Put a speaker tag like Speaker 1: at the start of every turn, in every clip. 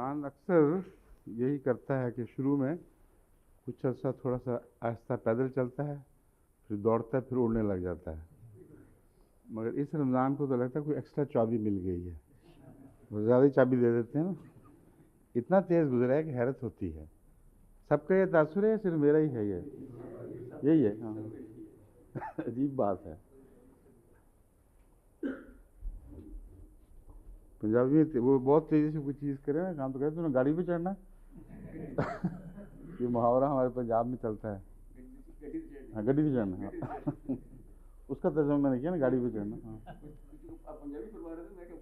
Speaker 1: انسان اکثر یہی کرتا ہے کہ شروع میں کچھ عرصہ تھوڑا سا آہستہ پیدل چلتا ہے، پھر دوڑتا ہے، پھر اڑنے لگ جاتا ہے۔ مگر اس رمضان کو تو لگتا ہے کوئی ایکسٹرا چابی مل گئی ہے، وہ زیادہ چابی دے دیتے ہیں نا، اتنا تیز گزرا ہے کہ حیرت ہوتی ہے۔ سب کا یہ تاثر ہے، صرف میرا ہی ہے؟ یہی ہے۔ ہاں، عجیب بات ہے۔ پنجابی میں وہ بہت تیزی سے کوئی چیز کرے نا کام تو کہتے ہیں گاڑی پہ چڑھنا ہے۔ یہ محاورہ ہمارے پنجاب میں چلتا ہے، ہاں گڈی پہ چڑھنا۔ اس کا ترجمہ میں نے کیا نا، گاڑی پہ چڑھنا۔ ہاں،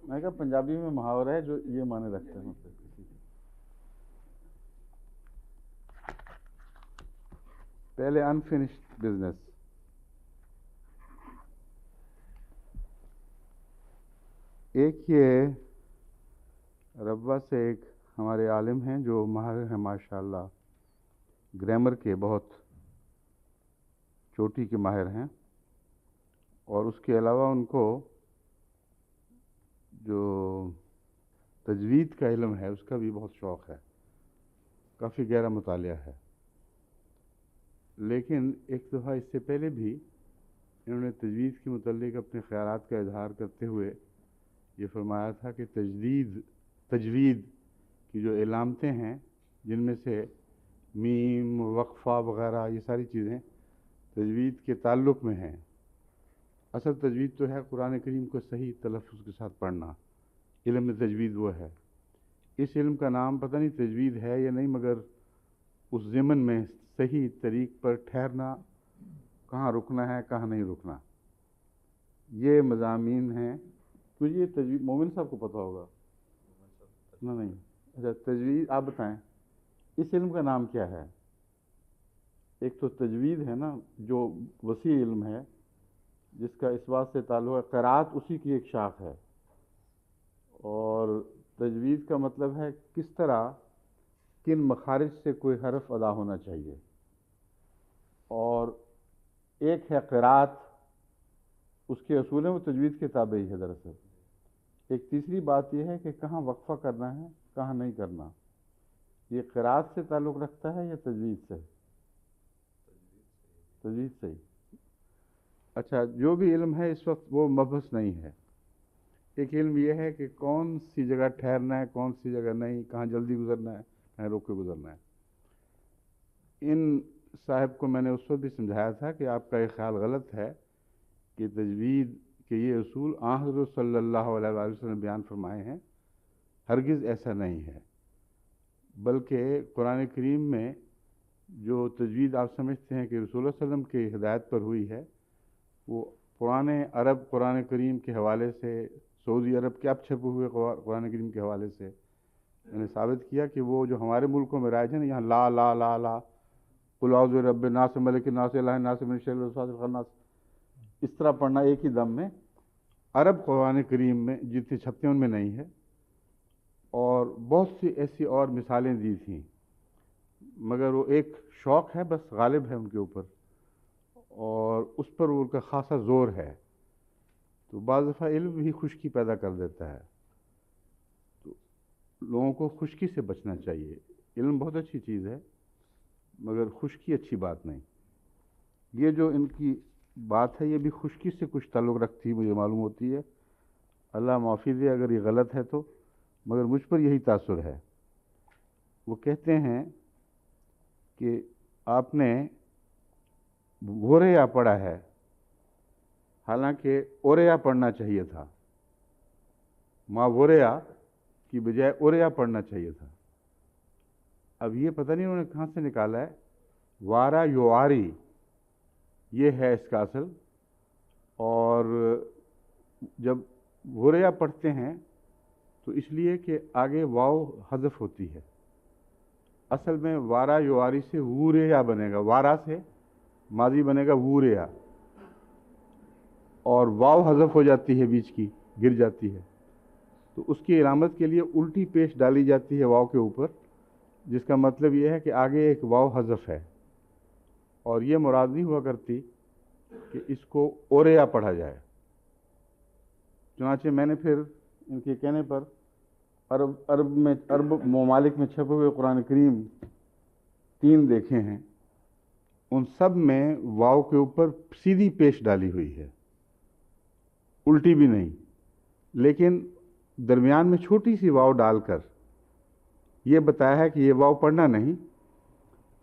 Speaker 1: میں کہا پنجابی میں محاورہ ہے جو یہ معنی رکھتے ہیں۔ پہلے انفنشڈ بزنس۔ ایک یہ ربوہ سے ایک ہمارے عالم ہیں جو ماہر ہیں ماشاءاللہ، گرامر کے بہت چوٹی کے ماہر ہیں، اور اس کے علاوہ ان کو جو تجوید کا علم ہے اس کا بھی بہت شوق ہے، کافی گہرا مطالعہ ہے۔ لیکن ایک دفعہ اس سے پہلے بھی انہوں نے تجوید کے متعلق اپنے خیالات کا اظہار کرتے ہوئے یہ فرمایا تھا کہ تجوید کی جو علامتیں ہیں، جن میں سے میم، وقفہ وغیرہ، یہ ساری چیزیں تجوید کے تعلق میں ہیں۔ اصل تجوید تو ہے قرآن کریم کو صحیح تلفظ کے ساتھ پڑھنا، علم میں تجوید وہ ہے۔ اس علم کا نام پتہ نہیں تجوید ہے یا نہیں، مگر اس ضمن میں صحیح طریق پر ٹھہرنا، کہاں رکنا ہے کہاں نہیں رکنا، یہ مضامین ہیں۔ تو یہ تجوید مومن صاحب کو پتہ ہوگا؟ نہیں، اچھا تجوید آپ بتائیں اس علم کا نام کیا ہے؟ ایک تو تجوید ہے نا جو وسیع علم ہے، جس کا اس بات سے تعلق ہے قرأت اسی کی ایک شاخ ہے، اور تجوید کا مطلب ہے کس طرح کن مخارج سے کوئی حرف ادا ہونا چاہیے، اور ایک ہے قرأت، اس کے اصول ہیں وہ تجوید کے تابع ہی ہے دراصل۔ ایک تیسری بات یہ ہے کہ کہاں وقفہ کرنا ہے کہاں نہیں کرنا، یہ قرأت سے تعلق رکھتا ہے یا تجوید سے؟ تجوید سے ہی۔ اچھا، جو بھی علم ہے اس وقت وہ مبحث نہیں ہے۔ ایک علم یہ ہے کہ کون سی جگہ ٹھہرنا ہے کون سی جگہ نہیں، کہاں جلدی گزرنا ہے کہاں روک کے گزرنا ہے۔ ان صاحب کو میں نے اس وقت بھی سمجھایا تھا کہ آپ کا یہ خیال غلط ہے کہ تجوید کے یہ اصول آن حضرت صلی اللہ علیہ وآلہ وسلم نے بیان فرمائے ہیں، ہرگز ایسا نہیں ہے، بلکہ قرآن کریم میں جو تجوید آپ سمجھتے ہیں کہ رسول اللہ صلی اللہ علیہ وسلم کی ہدایت پر ہوئی ہے، وہ پرانے عرب قرآن کریم کے حوالے سے، سعودی عرب کے اب چھپے ہوئے قرآن کریم کے حوالے سے میں نے ثابت کیا کہ وہ جو ہمارے ملکوں میں رائج ہے نا، یہاں لا لا لا لا، قل اعوذ برب الناس ملک الناس الہ الناس من شر الوسواس الخناس، اس طرح پڑھنا ایک ہی دم میں، عرب قرآن کریم میں جتنے چھپتے ہیں ان میں نہیں ہے، اور بہت سی ایسی اور مثالیں دی تھیں، مگر وہ ایک شوق ہے بس غالب ہے ان کے اوپر، اور اس پر ان کا خاصا زور ہے، تو بعض دفعہ علم بھی خشکی پیدا کر دیتا ہے، تو لوگوں کو خشکی سے بچنا چاہیے۔ علم بہت اچھی چیز ہے مگر خشکی اچھی بات نہیں۔ یہ جو ان کی بات ہے یہ بھی خشکی سے کچھ تعلق رکھتی ہے، مجھے معلوم ہوتی ہے، اللہ معافی دے اگر یہ غلط ہے تو، مگر مجھ پر یہی تاثر ہے۔ وہ کہتے ہیں کہ آپ نے بھوریا پڑھا ہے، حالانکہ اوریا پڑھنا چاہیے تھا، ماں بھوریا کی بجائے اوریا پڑھنا چاہیے تھا۔ اب یہ پتہ نہیں انہوں نے کہاں سے نکالا ہے، وارا یواری یہ ہے اس کا اصل، اور جب بھوریا پڑھتے ہیں تو اس لیے کہ آگے واو حذف ہوتی ہے، اصل میں وارا یواری سے ووریا بنے گا، وارا سے ماضی بنے گا ووریا، اور واو حذف ہو جاتی ہے بیچ کی، گر جاتی ہے، تو اس کی علامت کے لیے الٹی پیش ڈالی جاتی ہے واو کے اوپر، جس کا مطلب یہ ہے کہ آگے ایک واو حذف ہے، اور یہ مراد نہیں ہوا کرتی کہ اس کو اوریا پڑھا جائے۔ چنانچہ میں نے پھر ان کے کہنے پر عرب ممالک میں چھپے ہوئے قرآن کریم 3 دیکھے ہیں، ان سب میں واو کے اوپر سیدھی پیش ڈالی ہوئی ہے، الٹی بھی نہیں، لیکن درمیان میں چھوٹی سی واو ڈال کر یہ بتایا ہے کہ یہ واو پڑھنا نہیں،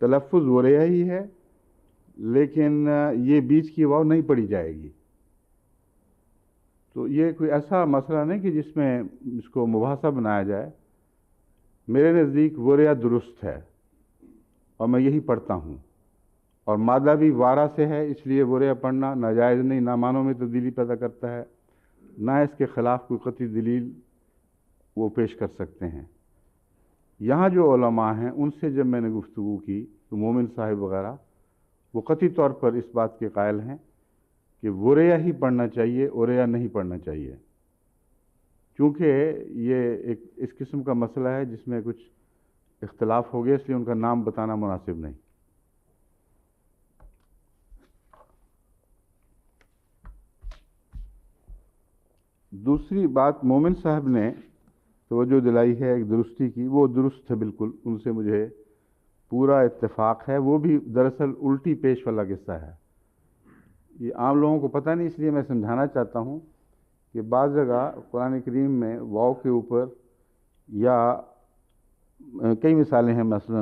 Speaker 1: تلفظ وریا ہی ہے، لیکن یہ بیچ کی واو نہیں پڑھی جائے گی۔ تو یہ کوئی ایسا مسئلہ نہیں کہ جس میں اس کو مباحثہ بنایا جائے۔ میرے نزدیک وریا درست ہے اور میں یہی پڑھتا ہوں، اور مادہ بھی وارا سے ہے، اس لیے وریا پڑھنا ناجائز نہیں، نہ معنوں میں تبدیلی پیدا کرتا ہے، نہ اس کے خلاف کوئی قطعی دلیل وہ پیش کر سکتے ہیں۔ یہاں جو علماء ہیں ان سے جب میں نے گفتگو کی تو مومن صاحب وغیرہ وہ قطعی طور پر اس بات کے قائل ہیں کہ وریا ہی پڑھنا چاہیے، اوریا نہیں پڑھنا چاہیے، چونکہ یہ ایک اس قسم کا مسئلہ ہے جس میں کچھ اختلاف ہو گیا، اس لیے ان کا نام بتانا مناسب نہیں۔ دوسری بات مومن صاحب نے توجہ دلائی ہے ایک درستی کی، وہ درست ہے بالکل، ان سے مجھے پورا اتفاق ہے۔ وہ بھی دراصل الٹی پیش والا قصہ ہے، یہ عام لوگوں کو پتہ نہیں، اس لیے میں سمجھانا چاہتا ہوں کہ بعض جگہ قرآن کریم میں واو کے اوپر یا کئی مثالیں ہیں، مثلا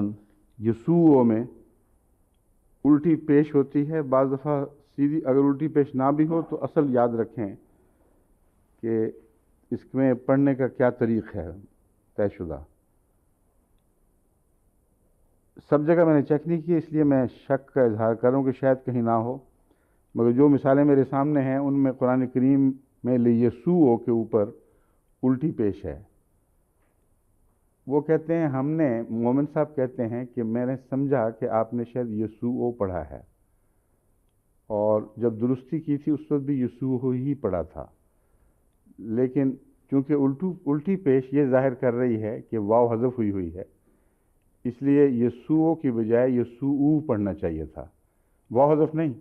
Speaker 1: یسوع میں الٹی پیش ہوتی ہے، بعض دفعہ سیدھی۔ اگر الٹی پیش نہ بھی ہو تو اصل یاد رکھیں کہ اس میں پڑھنے کا کیا طریق ہے طے شدہ۔ سب جگہ میں نے چیک نہیں کی، اس لیے میں شک کا اظہار کر رہا ہوں کہ شاید کہیں نہ ہو، مگر جو مثالیں میرے سامنے ہیں ان میں قرآن کریم میں لیسوع کے اوپر الٹی پیش ہے۔ وہ کہتے ہیں، ہم نے مومن صاحب کہتے ہیں کہ میں نے سمجھا کہ آپ نے شاید یسوع پڑھا ہے، اور جب درستی کی تھی اس وقت بھی یسوع ہی پڑھا تھا، لیکن چونکہ الٹی پیش یہ ظاہر کر رہی ہے کہ واو حذف ہوئی ہے، اس لیے یسوع کی بجائے یسوع پڑھنا چاہیے تھا، واو حذف نہیں۔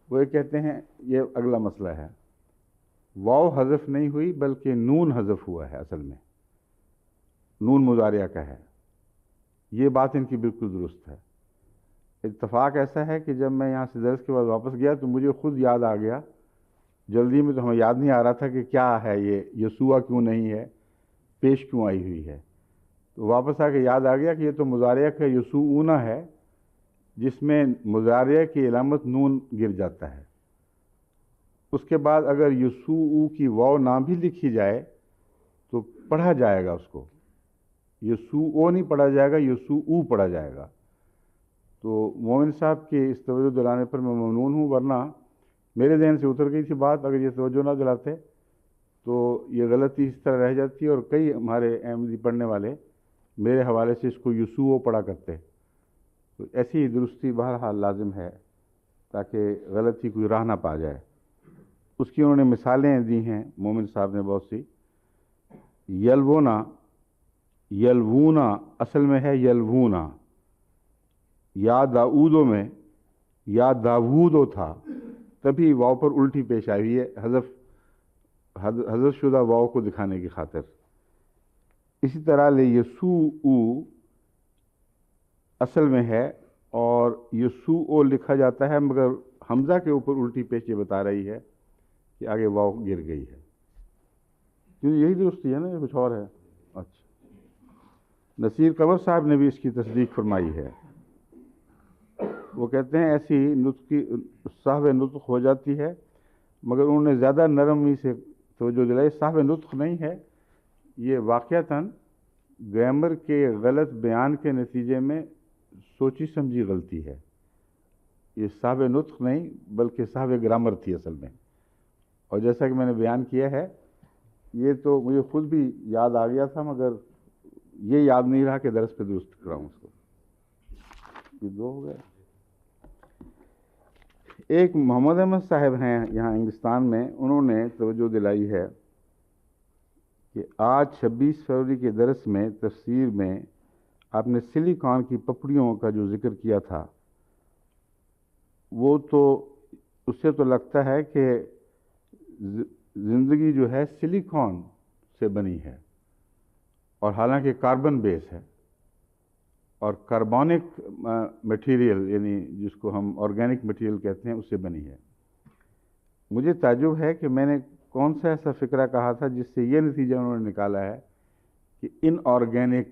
Speaker 1: وہ یہ کہتے ہیں یہ اگلا مسئلہ ہے، واو حذف نہیں ہوئی بلکہ نون حذف ہوا ہے، اصل میں نون مضارعہ کا ہے، یہ بات ان کی بالکل درست ہے۔ اتفاق ایسا ہے کہ جب میں یہاں سے درس کے بعد واپس گیا تو مجھے خود یاد آ گیا، جلدی میں تو ہمیں یاد نہیں آ رہا تھا کہ کیا ہے یہ یسوع کیوں نہیں ہے، پیش کیوں آئی ہوئی ہے، تو واپس آ کے یاد آ گیا کہ یہ تو مضارعہ کا یسوعون ہے، جس میں مضارعہ کی علامت نون گر جاتا ہے۔ اس کے بعد اگر یسوع کی واو نہ بھی لکھی جائے تو پڑھا جائے گا، اس کو یسوع نہیں پڑھا جائے گا، یسوع پڑھا جائے گا۔ تو مومن صاحب کے اس توجہ دلانے پر میں ممنون ہوں، ورنہ میرے ذہن سے اتر گئی تھی بات، اگر یہ توجہ نہ دلاتے تو یہ غلطی اس طرح رہ جاتی، اور کئی ہمارے احمدی پڑھنے والے میرے حوالے سے اس کو یسوع پڑھا کرتے۔ تو ایسی درستی بہرحال لازم ہے تاکہ غلطی کوئی راہ نہ پا جائے۔ اس کی انہوں نے مثالیں دی ہیں مومن صاحب نے بہت سی۔ یلوونا، یلوونا اصل میں ہے یلوونا، یا داؤدو میں یا داوودو تھا، تبھی واو پر الٹی پیش آئی ہوئی ہے، حذف شدہ واو کو دکھانے کی خاطر۔ اسی طرح یسوع اصل میں ہے اور یسوع لکھا جاتا ہے، مگر حمزہ کے اوپر الٹی پیش یہ بتا رہی ہے کہ آگے واو گر گئی ہے، کیونکہ یہی درستی ہے نا، یہ کچھ اور ہے۔ اچھا، نصیر قمر صاحب نے بھی اس کی تصدیق فرمائی ہے، وہ کہتے ہیں ایسی نطقی صاحب نطق ہو جاتی ہے، مگر انہوں نے زیادہ نرمی سے توجہ دلائی، صاحب نطق نہیں ہے، یہ واقعتاً گرامر کے غلط بیان کے نتیجے میں سوچی سمجھی غلطی ہے، یہ صاحب نطق نہیں بلکہ صاحب گرامر تھی اصل میں۔ اور جیسا کہ میں نے بیان کیا ہے، یہ تو مجھے خود بھی یاد آ گیا تھا، مگر یہ یاد نہیں رہا کہ درس پہ درست کراؤں اس کو۔ یہ 2 ہو گئے۔ ایک محمد احمد صاحب ہیں یہاں انگلستان میں، انہوں نے توجہ دلائی ہے کہ آج 26 فروری کے درس میں تفسیر میں آپ نے سلیکان کی پپڑیوں کا جو ذکر کیا تھا، وہ تو اس سے تو لگتا ہے کہ زندگی جو ہے سلیکان سے بنی ہے، اور حالانکہ کاربن بیس ہے اور کاربونک مٹیریل یعنی جس کو ہم آرگینک مٹیریل کہتے ہیں اس سے بنی ہے۔ مجھے تعجب ہے کہ میں نے کون سا ایسا فکرہ کہا تھا جس سے یہ نتیجہ انہوں نے نکالا ہے کہ ان آرگینک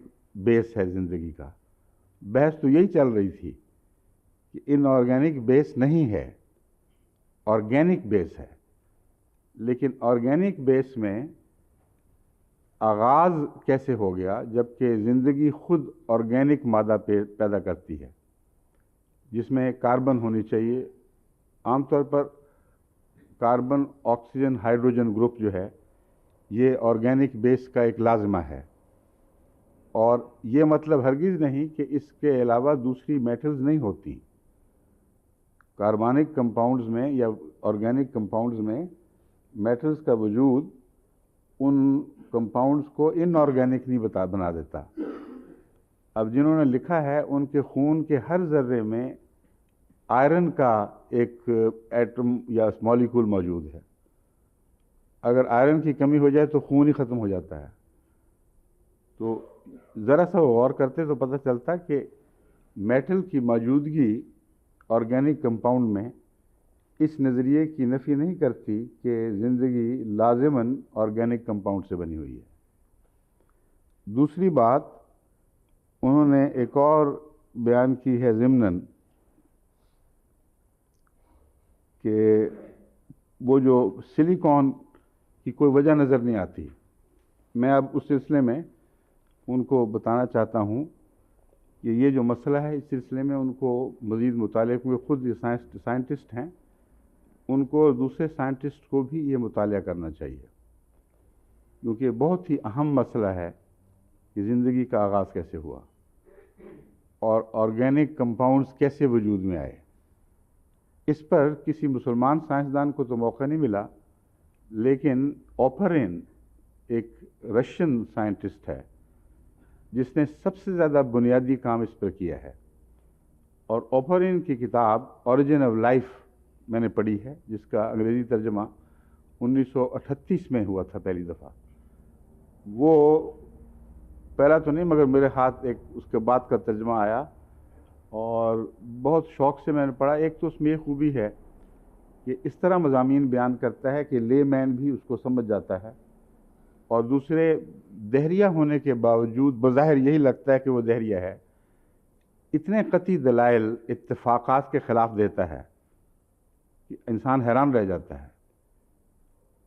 Speaker 1: بیس ہے زندگی کا۔ بحث تو یہی چل رہی تھی کہ ان آرگینک بیس نہیں ہے، آرگینک بیس ہے، لیکن آرگینک بیس میں آغاز کیسے ہو گیا جبکہ زندگی خود آرگینک مادہ پیدا کرتی ہے جس میں کاربن ہونی چاہیے۔ عام طور پر کاربن آکسیجن ہائیڈروجن گروپ جو ہے یہ آرگینک بیس کا ایک لازمہ ہے، اور یہ مطلب ہرگز نہیں کہ اس کے علاوہ دوسری میٹلز نہیں ہوتی۔ کاربونک کمپاؤنڈز میں یا آرگینک کمپاؤنڈز میں میٹلز کا وجود ان کمپاؤنڈز کو ان آرگینک نہیں بنا دیتا۔ اب جنہوں نے لکھا ہے ان کے خون کے ہر ذرے میں آئرن کا ایک ایٹم یا مالیکول موجود ہے۔ اگر آئرن کی کمی ہو جائے تو خون ہی ختم ہو جاتا ہے۔ تو ذرا سا غور کرتے تو پتہ چلتا کہ میٹل کی موجودگی آرگینک کمپاؤنڈ میں اس نظریے کی نفی نہیں کرتی کہ زندگی لازماً آرگینک کمپاؤنڈ سے بنی ہوئی ہے۔ دوسری بات انہوں نے ایک اور بیان کی ہے ضمناً کہ وہ جو سلیکون کی کوئی وجہ نظر نہیں آتی۔ میں اب اس سلسلے میں ان کو بتانا چاہتا ہوں کہ یہ جو مسئلہ ہے اس سلسلے میں ان کو مزید مطالعے، کیونکہ خود یہ سائنٹسٹ ہیں، ان کو دوسرے سائنٹسٹ کو بھی یہ مطالعہ کرنا چاہیے، کیونکہ بہت ہی اہم مسئلہ ہے کہ زندگی کا آغاز کیسے ہوا اور آرگینک کمپاؤنڈز کیسے وجود میں آئے۔ اس پر کسی مسلمان سائنسدان کو تو موقع نہیں ملا، لیکن اوپرین ایک رشین سائنٹسٹ ہے جس نے سب سے زیادہ بنیادی کام اس پر کیا ہے، اور اوپرین کی کتاب اوریجن آف لائف میں نے پڑھی ہے، جس کا انگریزی ترجمہ 1938 میں ہوا تھا پہلی دفعہ۔ وہ پہلا تو نہیں مگر میرے ہاتھ ایک اس کے بعد کا ترجمہ آیا اور بہت شوق سے میں نے پڑھا۔ ایک تو اس میں یہ خوبی ہے کہ اس طرح مضامین بیان کرتا ہے کہ لے مین بھی اس کو سمجھ جاتا ہے، اور دوسرے دہریہ ہونے کے باوجود بظاہر یہی لگتا ہے کہ وہ دہریہ ہے، اتنے قطعی دلائل اتفاقات کے خلاف دیتا ہے کہ انسان حیران رہ جاتا ہے۔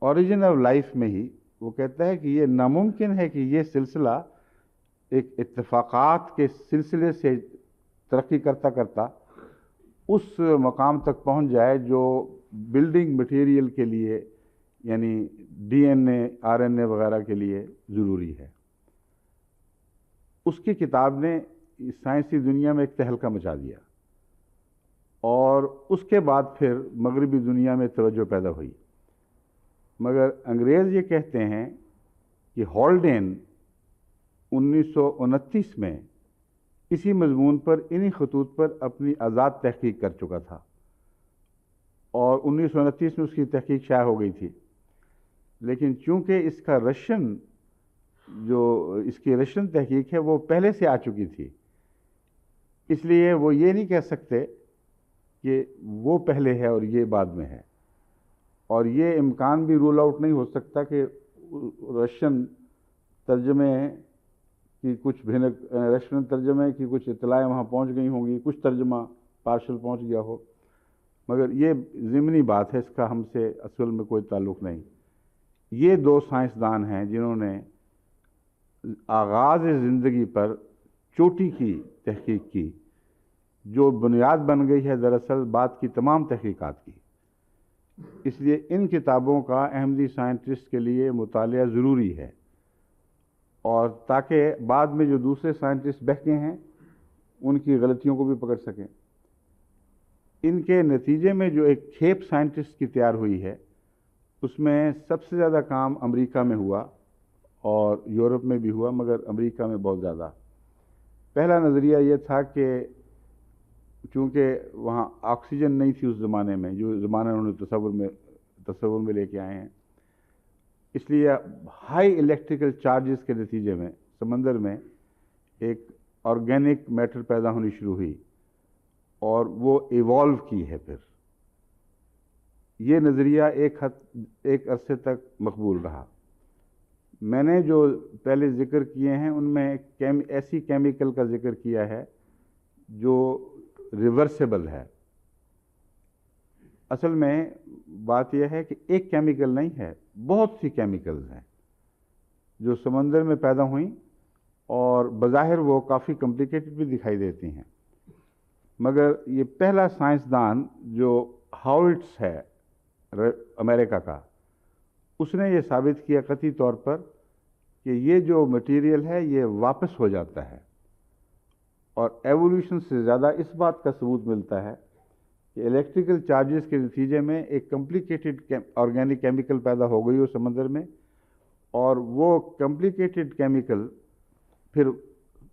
Speaker 1: اوریجن آف لائف میں ہی وہ کہتا ہے کہ یہ ناممکن ہے کہ یہ سلسلہ ایک اتفاقات کے سلسلے سے ترقی کرتا کرتا اس مقام تک پہنچ جائے جو بلڈنگ مٹیریل کے لیے یعنی D N A, R N A وغیرہ کے لیے ضروری ہے۔ اس کی کتاب نے سائنسی دنیا میں ایک تہلکہ مچا دیا، اور اس کے بعد پھر مغربی دنیا میں توجہ پیدا ہوئی۔ مگر انگریز یہ کہتے ہیں کہ ہالڈین 1929 میں اسی مضمون پر انہی خطوط پر اپنی آزاد تحقیق کر چکا تھا، اور 1929 میں اس کی تحقیق شائع ہو گئی تھی، لیکن چونکہ اس کی رشین تحقیق ہے وہ پہلے سے آ چکی تھی، اس لیے وہ یہ نہیں کہہ سکتے کہ وہ پہلے ہے اور یہ بعد میں ہے، اور یہ امکان بھی رول آؤٹ نہیں ہو سکتا کہ رشین ترجمے کی کچھ اطلاعیں وہاں پہنچ گئی ہوں گی، کچھ ترجمہ پارشل پہنچ گیا ہو، مگر یہ ضمنی بات ہے، اس کا ہم سے اصل میں کوئی تعلق نہیں۔ یہ دو سائنسدان ہیں جنہوں نے آغاز زندگی پر چوٹی کی تحقیق کی، جو بنیاد بن گئی ہے دراصل بعد کی تمام تحقیقات کی۔ اس لیے ان کتابوں کا احمدی سائنٹسٹ کے لیے مطالعہ ضروری ہے، اور تاکہ بعد میں جو دوسرے سائنٹسٹ بہکے ہیں ان کی غلطیوں کو بھی پکڑ سکیں۔ ان کے نتیجے میں جو ایک کھیپ سائنٹسٹ کی تیار ہوئی ہے، اس میں سب سے زیادہ کام امریکہ میں ہوا اور یورپ میں بھی ہوا، مگر امریکہ میں بہت زیادہ۔ پہلا نظریہ یہ تھا کہ چونکہ وہاں آکسیجن نہیں تھی اس زمانے میں، جو زمانہ انہوں نے تصور میں لے کے آئے ہیں، اس لیے ہائی الیکٹریکل چارجز کے نتیجے میں سمندر میں ایک آرگینک میٹر پیدا ہونی شروع ہوئی اور وہ ایوالو کی ہے. پھر یہ نظریہ ایک عرصے تک مقبول رہا. میں نے جو پہلے ذکر کیے ہیں ان میں ایسی کیمیکل کا ذکر کیا ہے جو ریورسیبل ہے. اصل میں بات یہ ہے کہ ایک کیمیکل نہیں ہے، بہت سی کیمیکلز ہیں جو سمندر میں پیدا ہوئیں اور بظاہر وہ کافی کمپلیکیٹڈ بھی دکھائی دیتی ہیں، مگر یہ پہلا سائنسدان جو ہاؤلٹس ہے امریکہ کا، اس نے یہ ثابت کیا قطعی طور پر کہ یہ جو مٹیریل ہے یہ واپس ہو جاتا ہے. اور ایوولوشن سے زیادہ اس بات کا ثبوت ملتا ہے کہ الیکٹریکل چارجز کے نتیجے میں ایک کمپلیکیٹڈ آرگینک کیمیکل پیدا ہو گئی ہو سمندر میں، اور وہ کمپلیکیٹڈ کیمیکل پھر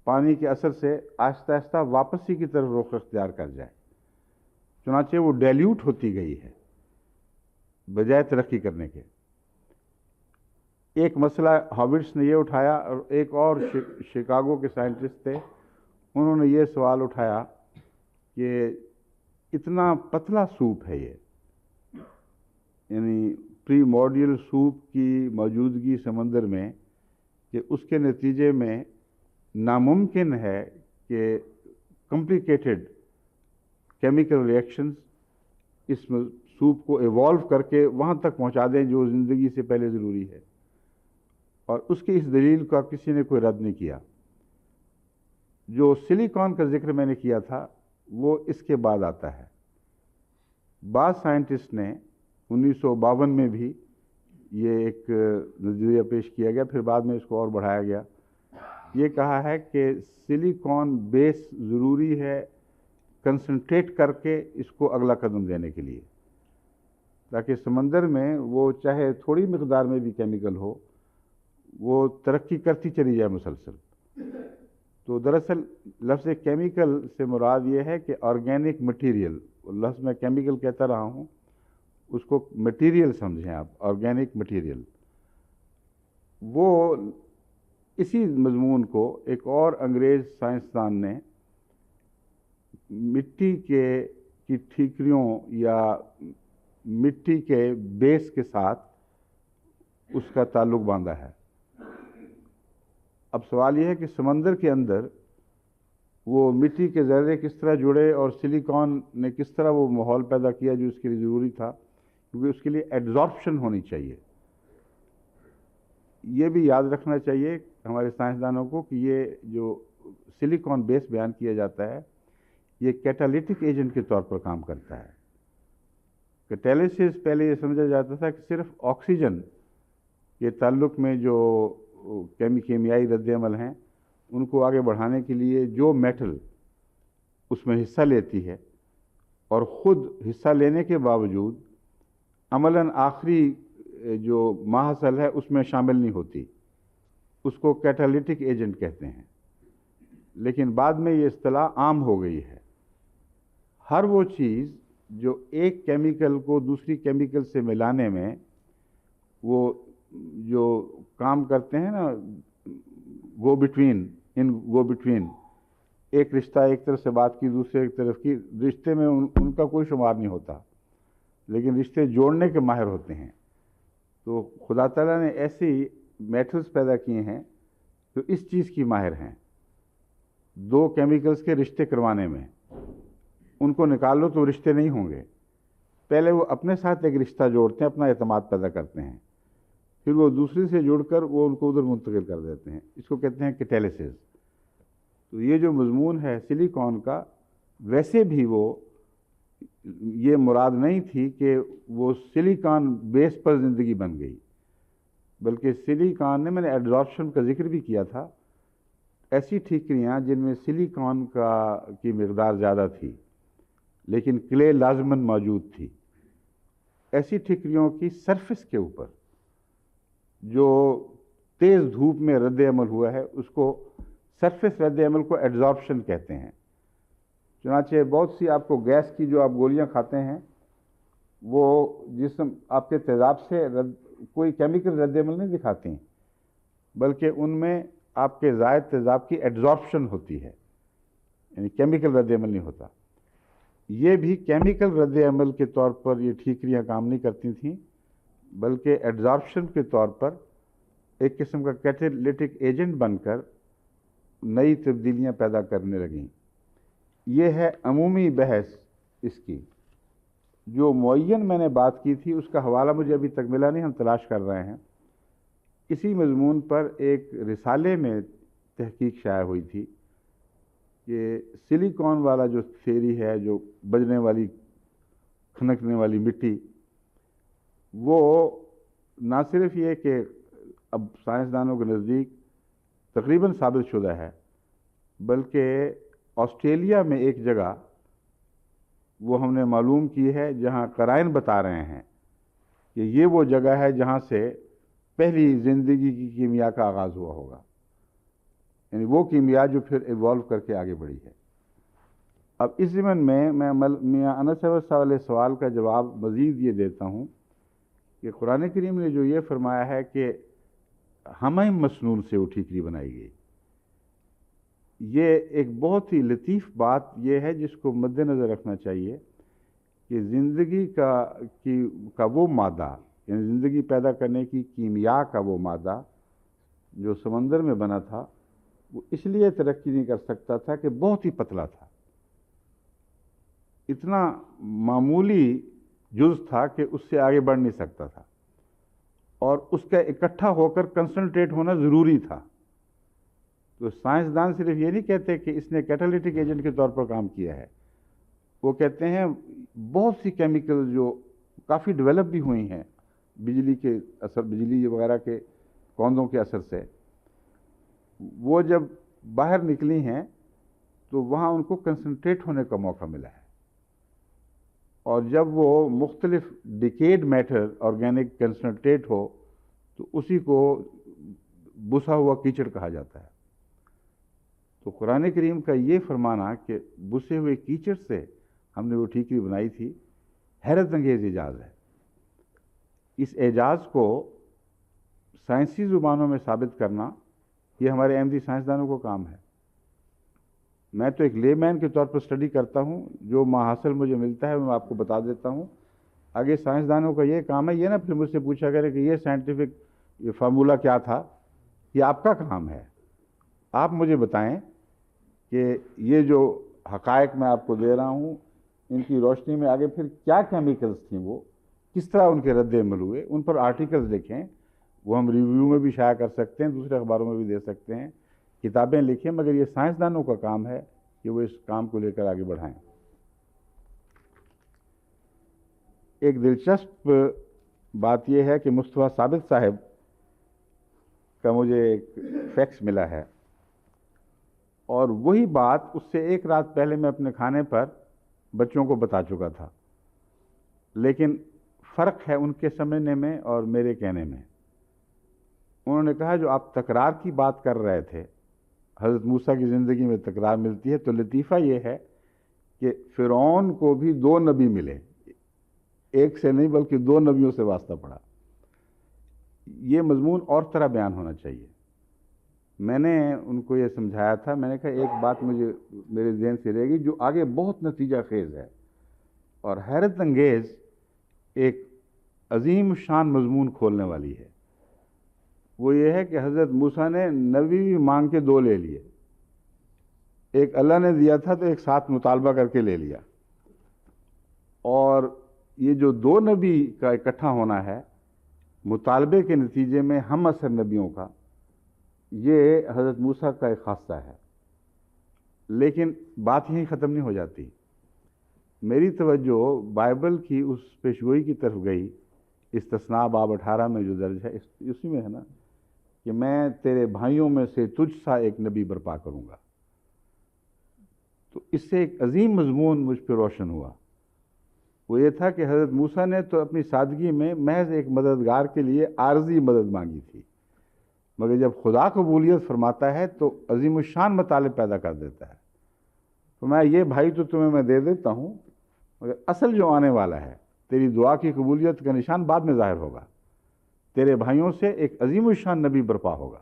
Speaker 1: پانی کے اثر سے آہستہ آہستہ واپسی کی طرف رخ اختیار کر جائے. چنانچہ وہ ڈیلیوٹ ہوتی گئی ہے بجائے ترقی کرنے کے. ایک مسئلہ ہاورڈس نے یہ اٹھایا، اور ایک اور شکاگو کے سائنٹسٹ تھے، انہوں نے یہ سوال اٹھایا کہ اتنا پتلا سوپ ہے یہ، یعنی پری موڈیل سوپ کی موجودگی سمندر میں، کہ اس کے نتیجے میں ناممکن ہے کہ کمپلیکیٹڈ کیمیکل ریئیکشنز اس سوپ کو ایوالو کر کے وہاں تک پہنچا دیں جو زندگی سے پہلے ضروری ہے. اور اس کی اس دلیل کا کسی نے کوئی رد نہیں کیا. جو سلیکان کا ذکر میں نے کیا تھا وہ اس کے بعد آتا ہے. بعض سائنٹسٹ نے 1952 میں بھی یہ ایک نظریہ پیش کیا گیا، پھر بعد میں اس کو اور بڑھایا گیا. یہ کہا ہے کہ سلیکان بیس ضروری ہے کنسنٹریٹ کر کے اس کو اگلا قدم دینے کے لیے، تاکہ سمندر میں وہ چاہے تھوڑی مقدار میں بھی کیمیکل ہو وہ ترقی کرتی چلی جائے مسلسل. تو دراصل لفظ کیمیکل سے مراد یہ ہے کہ آرگینک مٹیریل، لفظ میں کیمیکل کہتا رہا ہوں، اس کو مٹیریل سمجھیں آپ، آرگینک مٹیریل. وہ اسی مضمون کو ایک اور انگریز سائنسدان نے مٹی کی ٹھیکریوں یا مٹی کے بیس کے ساتھ اس کا تعلق باندھا ہے. اب سوال یہ ہے کہ سمندر کے اندر وہ مٹی کے ذرے کس طرح جڑے اور سلیکان نے کس طرح وہ ماحول پیدا کیا جو اس کے لیے ضروری تھا، کیونکہ اس کے لیے ایڈزارپشن ہونی چاہیے. یہ بھی یاد رکھنا چاہیے ہمارے سائنسدانوں کو کہ یہ جو سلیکان بیس بیان کیا جاتا ہے یہ کیٹالیٹک ایجنٹ کے طور پر کام کرتا ہے. کیٹالسس پہلے یہ سمجھا جاتا تھا کہ صرف آکسیجن کے تعلق میں جو کیمیائی رد عمل ہیں ان کو آگے بڑھانے کے لیے جو میٹل اس میں حصہ لیتی ہے اور خود حصہ لینے کے باوجود عملاً آخری جو ماحصل ہے اس میں شامل نہیں ہوتی، اس کو کیٹالیٹک ایجنٹ کہتے ہیں. لیکن بعد میں یہ اصطلاح عام ہو گئی ہے. ہر وہ چیز جو ایک کیمیکل کو دوسری کیمیکل سے ملانے میں وہ جو کام کرتے ہیں نا، گو بٹوین، ایک رشتہ ایک طرف سے بات کی دوسرے ایک طرف کی، رشتے میں ان کا کوئی شمار نہیں ہوتا، لیکن رشتے جوڑنے کے ماہر ہوتے ہیں. تو خدا تعالیٰ نے ایسی میٹلز پیدا کیے ہیں جو اس چیز کی ماہر ہیں، دو کیمیکلز کے رشتے کروانے میں. ان کو نکال لو تو رشتے نہیں ہوں گے. پہلے وہ اپنے ساتھ ایک رشتہ جوڑتے ہیں، اپنا اعتماد پیدا کرتے ہیں، پھر وہ دوسرے سے جڑ کر وہ ان کو ادھر منتقل کر دیتے ہیں. اس کو کہتے ہیں کیٹالسس. تو یہ جو مضمون ہے سلیکان کا، ویسے بھی وہ یہ مراد نہیں تھی کہ وہ سلیکان بیس پر زندگی بن گئی، بلکہ سلیکان نے، میں نے ایڈزارپشن کا ذکر بھی کیا تھا، ایسی ٹھیکریاں جن میں سلیکان کی مقدار زیادہ تھی لیکن کلے لازماً موجود تھی، ایسی ٹھیکریوں کی سرفس کے اوپر جو تیز دھوپ میں رد عمل ہوا ہے اس کو سرفس رد عمل کو ایڈزارپشن کہتے ہیں. چنانچہ بہت سی آپ کو گیس کی جو آپ گولیاں کھاتے ہیں وہ جسم آپ کے تیزاب سے کوئی کیمیکل رد عمل نہیں دکھاتی، بلکہ ان میں آپ کے زائد تیزاب کی ایڈزارپشن ہوتی ہے، یعنی کیمیکل رد عمل نہیں ہوتا۔ یہ بھی کیمیکل رد عمل کے طور پر یہ ٹھیکریاں کام نہیں کرتی تھیں، بلکہ ایڈزارپشن کے طور پر ایک قسم کا کیٹالیٹک ایجنٹ بن کر نئی تبدیلیاں پیدا کرنے لگیں۔ یہ ہے عمومی بحث اس کی۔ جو معین میں نے بات کی تھی اس کا حوالہ مجھے ابھی تک ملا نہیں، ہم تلاش کر رہے ہیں۔ اسی مضمون پر ایک رسالے میں تحقیق شائع ہوئی تھی کہ سلیکون والا جو تھیوری ہے، جو بجنے والی کھنکنے والی مٹی، وہ نہ صرف یہ کہ اب سائنسدانوں کے نزدیک تقریباً ثابت شدہ ہے، بلکہ آسٹریلیا میں ایک جگہ وہ ہم نے معلوم کی ہے جہاں قرائن بتا رہے ہیں کہ یہ وہ جگہ ہے جہاں سے پہلی زندگی کی کیمیا کا آغاز ہوا ہوگا، یعنی وہ کیمیا جو پھر ایوالو کر کے آگے بڑھی ہے۔ اب اس ضمن میں میاں انس احمد صاحب علیہ سوال کا جواب مزید یہ دیتا ہوں کہ قرآن کریم نے جو یہ فرمایا ہے کہ ہمہ مسنون سے وہ ٹھیکری بنائی گئی، یہ ایک بہت ہی لطیف بات یہ ہے جس کو مد نظر رکھنا چاہیے کہ زندگی کا وہ مادہ، یعنی زندگی پیدا کرنے کی کیمیا کا وہ مادہ جو سمندر میں بنا تھا، وہ اس لیے ترقی نہیں کر سکتا تھا کہ بہت ہی پتلا تھا، اتنا معمولی جز تھا کہ اس سے آگے بڑھ نہیں سکتا تھا، اور اس کا اکٹھا ہو کر کنسنٹریٹ ہونا ضروری تھا۔ تو سائنسدان صرف یہ نہیں کہتے کہ اس نے کیٹالیٹک ایجنٹ کے طور پر کام کیا ہے، وہ کہتے ہیں بہت سی کیمیکل جو کافی ڈیولپ بھی ہوئی ہیں بجلی کے اثر، بجلی وغیرہ کے کوندوں کے اثر سے، وہ جب باہر نکلی ہیں تو وہاں ان کو کنسنٹریٹ ہونے کا موقع ملا ہے، اور جب وہ مختلف ڈیکیڈ میٹر آرگینک کنسنٹریٹ ہو تو اسی کو بسا ہوا کیچڑ کہا جاتا ہے۔ تو قرآن کریم کا یہ فرمانا کہ بسے ہوئے کیچڑ سے ہم نے وہ ٹھیکری بنائی تھی، حیرت انگیز اعجاز ہے۔ اس اعجاز کو سائنسی زبانوں میں ثابت کرنا یہ ہمارے احمدی سائنسدانوں کو کام ہے۔ میں تو ایک لے مین کے طور پر اسٹڈی کرتا ہوں، جو ماحصل مجھے ملتا ہے میں آپ کو بتا دیتا ہوں۔ آگے سائنسدانوں کا یہ کام ہے، یہ نہ پھر مجھ سے پوچھا کرے کہ یہ سائنٹیفک یہ فارمولہ کیا تھا، یہ آپ کا کام ہے۔ آپ مجھے بتائیں کہ یہ جو حقائق میں آپ کو دے رہا ہوں ان کی روشنی میں آگے پھر کیا کیمیکلز تھیں، وہ کس طرح ان کے رد عمل ہوئے، ان پر آرٹیکلز لکھیں، وہ ہم ریویو میں بھی شائع کر سکتے ہیں، دوسرے اخباروں میں بھی دے سکتے ہیں، کتابیں لکھیں، مگر یہ سائنسدانوں کا کام ہے کہ وہ اس کام کو لے کر آگے بڑھائیں۔ ایک دلچسپ بات یہ ہے کہ مصطفیٰ ثابت صاحب کا مجھے ایک فیکس ملا ہے، اور وہی بات اس سے ایک رات پہلے میں اپنے کھانے پر بچوں کو بتا چکا تھا، لیکن فرق ہے ان کے سمجھنے میں اور میرے کہنے میں۔ انہوں نے کہا جو آپ تکرار کی بات کر رہے تھے، حضرت موسیٰ کی زندگی میں تکرار ملتی ہے، تو لطیفہ یہ ہے کہ فرعون کو بھی 2 نبی ملے، ایک سے نہیں بلکہ 2 نبیوں سے واسطہ پڑا۔ یہ مضمون اور طرح بیان ہونا چاہیے۔ میں نے ان کو یہ سمجھایا تھا، میں نے کہا ایک بات مجھے میرے ذہن سے رہے گی جو آگے بہت نتیجہ خیز ہے اور حیرت انگیز ایک عظیم شان مضمون کھولنے والی ہے۔ وہ یہ ہے کہ حضرت موسیٰ نے نبی مانگ کے 2 لے لیے، ایک اللہ نے دیا تھا تو ایک ساتھ مطالبہ کر کے لے لیا، اور یہ جو 2 نبی کا اکٹھا ہونا ہے مطالبے کے نتیجے میں ہم عصر نبیوں کا، یہ حضرت موسیٰ کا ایک خاصہ ہے۔ لیکن بات یہیں ختم نہیں ہو جاتی۔ میری توجہ بائبل کی اس پیشگوئی کی طرف گئی، استثناء باب 18 میں جو درج ہے، اسی میں ہے نا کہ میں تیرے بھائیوں میں سے تجھ سا ایک نبی برپا کروں گا۔ تو اس سے ایک عظیم مضمون مجھ پہ روشن ہوا، وہ یہ تھا کہ حضرت موسیٰ نے تو اپنی سادگی میں محض ایک مددگار کے لیے عارضی مدد مانگی تھی، مگر جب خدا قبولیت فرماتا ہے تو عظیم الشان مطالب پیدا کر دیتا ہے۔ تو میں یہ بھائی تو تمہیں میں دے دیتا ہوں، مگر اصل جو آنے والا ہے تیری دعا کی قبولیت کا نشان بعد میں ظاہر ہوگا، تیرے بھائیوں سے ایک عظیم الشان نبی برپا ہوگا،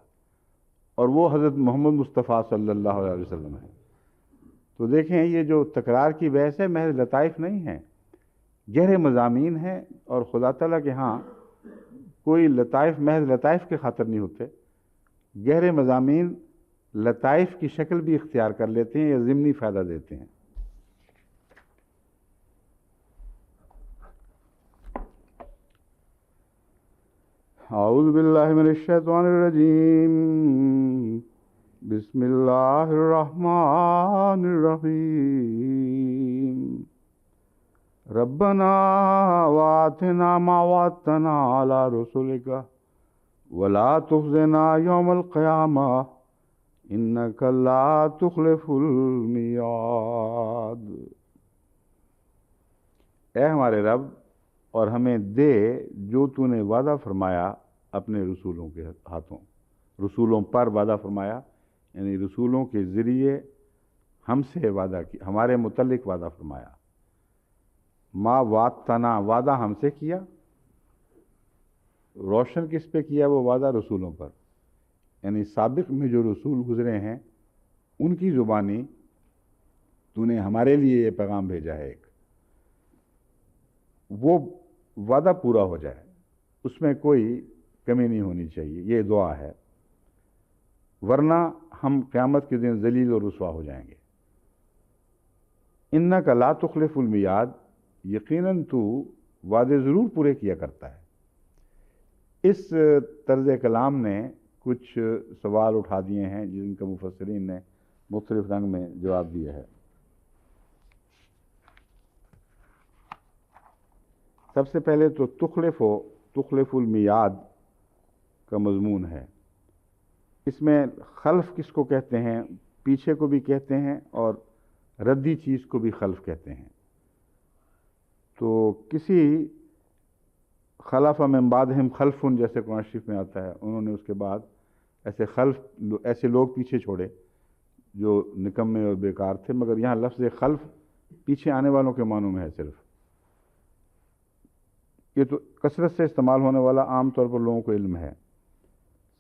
Speaker 1: اور وہ حضرت محمد مصطفیٰ صلی اللہ علیہ وسلم ہے۔ تو دیکھیں یہ جو تکرار کی بحث ہے محض لطائف نہیں ہے، گہرے مضامین ہیں، اور خدا تعالیٰ کے ہاں کوئی لطائف محض لطائف کے خاطر نہیں ہوتے، گہرے مضامین لطائف کی شکل بھی اختیار کر لیتے ہیں یا ضمنی فائدہ دیتے ہیں۔ اعوذ باللہ من الشیطان الرجیم، بسم اللہ الرحمن الرحیم، ربنا وآتنا ما وعدتنا علی رسلک ولا تخزنا یوم القیامہ انک لا تخلف المیعاد۔ اے ہمارے رب، اور ہمیں دے جو تو نے وعدہ فرمایا اپنے رسولوں کے ہاتھوں، رسولوں پر وعدہ فرمایا یعنی رسولوں کے ذریعے ہم سے وعدہ کی، ہمارے متعلق وعدہ فرمایا۔ ما وعدتنا، وعدہ ہم سے کیا، روشن کس پہ کیا وہ وعدہ؟ رسولوں پر، یعنی سابق میں جو رسول گزرے ہیں ان کی زبانی تو نے ہمارے لیے یہ پیغام بھیجا ہے، ایک وہ وعدہ پورا ہو جائے، اس میں کوئی کمی نہیں ہونی چاہیے، یہ دعا ہے، ورنہ ہم قیامت کے دن ذلیل اور رسوا ہو جائیں گے۔ انک لا تخلف المیعاد، یقیناً تو وعدے ضرور پورے کیا کرتا ہے۔ اس طرز کلام نے کچھ سوال اٹھا دیے ہیں جن کا مفسرین نے مختلف رنگ میں جواب دیا ہے۔ سب سے پہلے تو تخلف المیعاد کا مضمون ہے۔ اس میں خلف کس کو کہتے ہیں؟ پیچھے کو بھی کہتے ہیں اور ردی چیز کو بھی خلف کہتے ہیں۔ تو کسی خلف من بعدہم خلف، جیسے قرآن شریف میں آتا ہے، انہوں نے اس کے بعد ایسے لوگ پیچھے چھوڑے جو نکمے اور بیکار تھے، مگر یہاں لفظ خلف پیچھے آنے والوں کے معنوں میں ہے صرف۔ یہ تو کثرت سے استعمال ہونے والا عام طور پر لوگوں کو علم ہے۔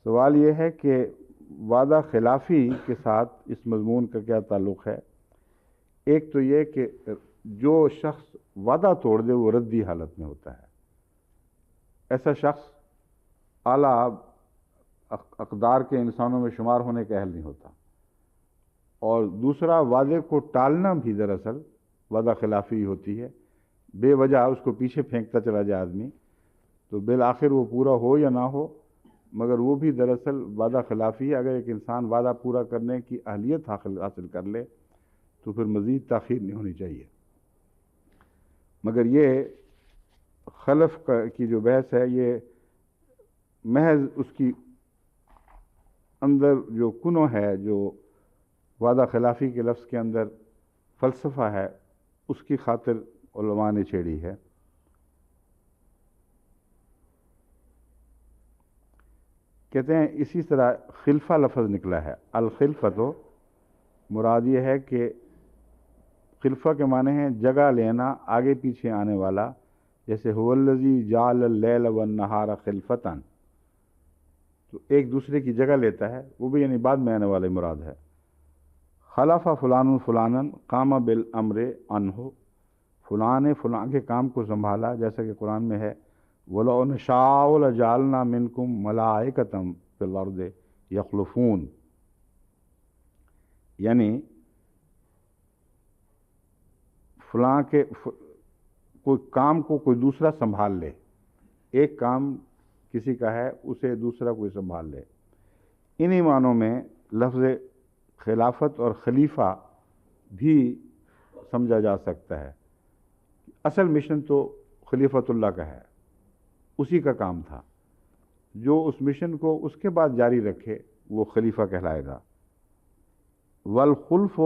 Speaker 1: سوال یہ ہے کہ وعدہ خلافی کے ساتھ اس مضمون کا کیا تعلق ہے؟ ایک تو یہ کہ جو شخص وعدہ توڑ دے وہ ردی حالت میں ہوتا ہے، ایسا شخص اعلیٰ اقدار کے انسانوں میں شمار ہونے کا اہل نہیں ہوتا۔ اور دوسرا، وعدے کو ٹالنا بھی دراصل وعدہ خلافی ہوتی ہے، بے وجہ اس کو پیچھے پھینکتا چلا جائے آدمی، تو بالآخر وہ پورا ہو یا نہ ہو مگر وہ بھی دراصل وعدہ خلافی ہے۔ اگر ایک انسان وعدہ پورا کرنے کی اہلیت حاصل کر لے تو پھر مزید تاخیر نہیں ہونی چاہیے۔ مگر یہ خلف کی جو بحث ہے یہ محض اس کی اندر جو کنو ہے، جو وعدہ خلافی کے لفظ کے اندر فلسفہ ہے، اس کی خاطر علماء نے چھیڑی ہے۔ کہتے ہیں اسی طرح خلفہ لفظ نکلا ہے، الخلفہ، تو مراد یہ ہے کہ خلفہ کے معنی ہیں جگہ لینا، آگے پیچھے آنے والا، جیسے هو الذی جعل اللیل والنہار خلفتاً، تو ایک دوسرے کی جگہ لیتا ہے، وہ بھی یعنی بعد میں آنے والے مراد ہے۔ خلف فلان فلانا قام بالامر عنہ، فلاں نے فلاں کے کام کو سنبھالا، جیسا کہ قرآن میں ہے وَلَوْ نَشَاءُ لَجَعَلْنَا مِنْكُمْ مَلَائِكَةً فِي الْأَرْضِ يَخْلُفُونَ، یعنی فلاں کے کوئی کام کو کوئی دوسرا سنبھال لے، ایک کام کسی کا ہے اسے دوسرا کوئی سنبھال لے۔ انہی معنوں میں لفظ خلافت اور خلیفہ بھی سمجھا جا سکتا ہے۔ اصل مشن تو خلیفۃ اللہ کا ہے، اسی کا کام تھا، جو اس مشن کو اس کے بعد جاری رکھے وہ خلیفہ کہلائے گا۔ والخلف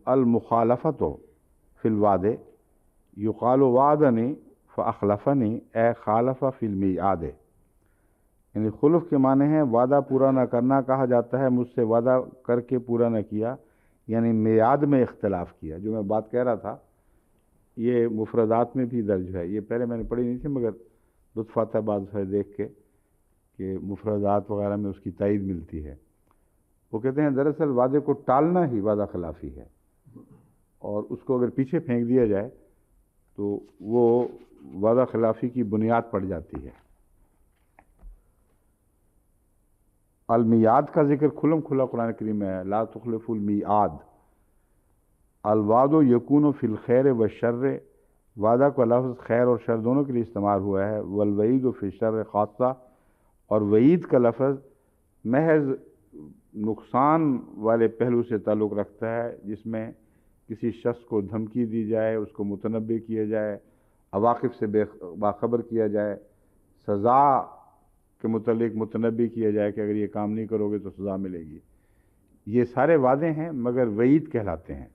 Speaker 1: المخالفۃ فی الوعد یقال وعدنی فاخلفنی اے خالف فی المیعاد، یعنی خلف کے معنی ہیں وعدہ پورا نہ کرنا، کہا جاتا ہے مجھ سے وعدہ کر کے پورا نہ کیا، یعنی میعاد میں اختلاف کیا۔ جو میں بات کہہ رہا تھا یہ مفردات میں بھی درج ہے، یہ پہلے میں نے پڑھی نہیں تھی مگر لطف آتا ہے بعض دفعہ دیکھ کے کہ مفردات وغیرہ میں اس کی تائید ملتی ہے۔ وہ کہتے ہیں دراصل وعدے کو ٹالنا ہی وعدہ خلافی ہے، اور اس کو اگر پیچھے پھینک دیا جائے تو وہ وعدہ خلافی کی بنیاد پڑ جاتی ہے۔ المیعاد کا ذکر کھلم کھلا قرآن کریم میں ہے، لا تخلف المیعاد، الوعد یکون فی الخیر والشر، وعدہ کا لفظ خیر اور شر دونوں کے لیے استعمال ہوا ہے، والوعید فی الشر خاصہ، اور وعید کا لفظ محض نقصان والے پہلو سے تعلق رکھتا ہے، جس میں کسی شخص کو دھمکی دی جائے، اس کو متنبع کیا جائے، عواقب سے باخبر کیا جائے، سزا کے متعلق متنبع کیا جائے کہ اگر یہ کام نہیں کرو گے تو سزا ملے گی۔ یہ سارے وعدے ہیں مگر وعید کہلاتے ہیں،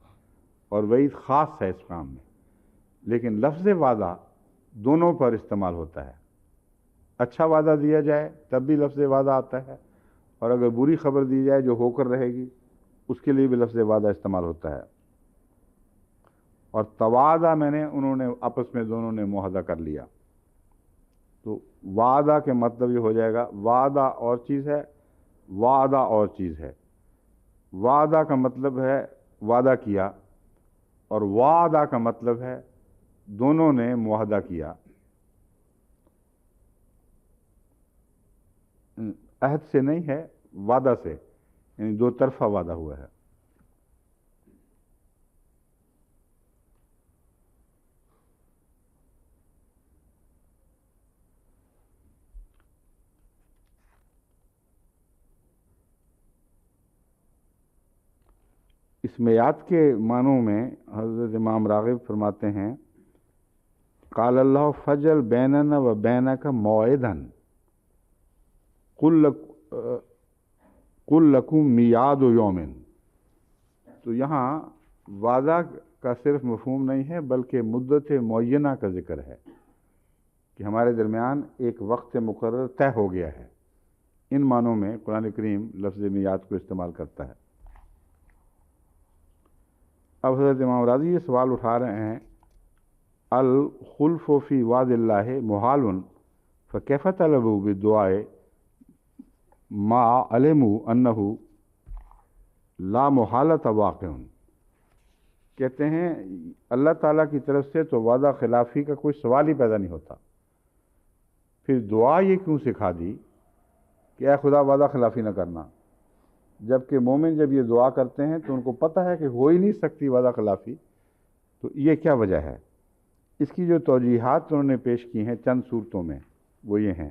Speaker 1: اور وعید خاص ہے اس کام میں، لیکن لفظ وعدہ دونوں پر استعمال ہوتا ہے۔ اچھا وعدہ دیا جائے تب بھی لفظ وعدہ آتا ہے، اور اگر بری خبر دی جائے جو ہو کر رہے گی اس کے لیے بھی لفظ وعدہ استعمال ہوتا ہے۔ اور توعدہ میں نے انہوں نے آپس میں دونوں نے معاہدہ کر لیا، تو وعدہ کے مطلب یہ ہو جائے گا وعدہ اور چیز ہے، وعدہ اور چیز ہے۔ وعدہ کا مطلب ہے وعدہ کیا، اور وعدہ کا مطلب ہے دونوں نے معاہدہ کیا، عہد سے نہیں ہے، وعدہ سے، یعنی دو طرفہ وعدہ ہوا ہے۔ اس میعاد کے معنوں میں حضرت امام راغب فرماتے ہیں، قال اللہ فجل بیننا و بینک موعدا قل لکم میعاد یوم۔ تو یہاں وعدہ کا صرف مفہوم نہیں ہے بلکہ مدت معینہ کا ذکر ہے کہ ہمارے درمیان ایک وقت مقرر طے ہو گیا ہے۔ ان معنوں میں قرآن کریم لفظ میعاد کو استعمال کرتا ہے۔ اب حضرت امام راضی یہ سوال اٹھا رہے ہیں، الخلف فی وعد اللہ محال فکیف طلبوا بالدعاء ما علموا انہ لا محالۃ واقع۔ کہتے ہیں اللہ تعالیٰ کی طرف سے تو وعدہ خلافی کا کوئی سوال ہی پیدا نہیں ہوتا، پھر دعا یہ کیوں سکھا دی کہ اے خدا وعدہ خلافی نہ کرنا، جبکہ مومن جب یہ دعا کرتے ہیں تو ان کو پتہ ہے کہ ہو ہی نہیں سکتی وعدہ خلافی، تو یہ کیا وجہ ہے؟ اس کی جو توجیحات انہوں نے پیش کی ہیں چند صورتوں میں وہ یہ ہیں،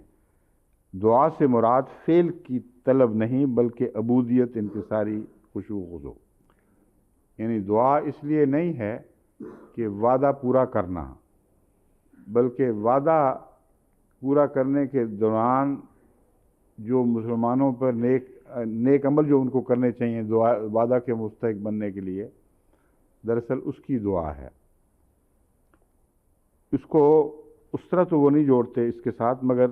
Speaker 1: دعا سے مراد فعل کی طلب نہیں بلکہ عبودیت، انکساری، خشوع و خضوع، یعنی دعا اس لیے نہیں ہے کہ وعدہ پورا کرنا، بلکہ وعدہ پورا کرنے کے دوران جو مسلمانوں پر نیک عمل جو ان کو کرنے چاہیے وعدہ کے مستحق بننے کے لیے، دراصل اس کی دعا ہے۔ اس کو اس طرح تو وہ نہیں جوڑتے اس کے ساتھ، مگر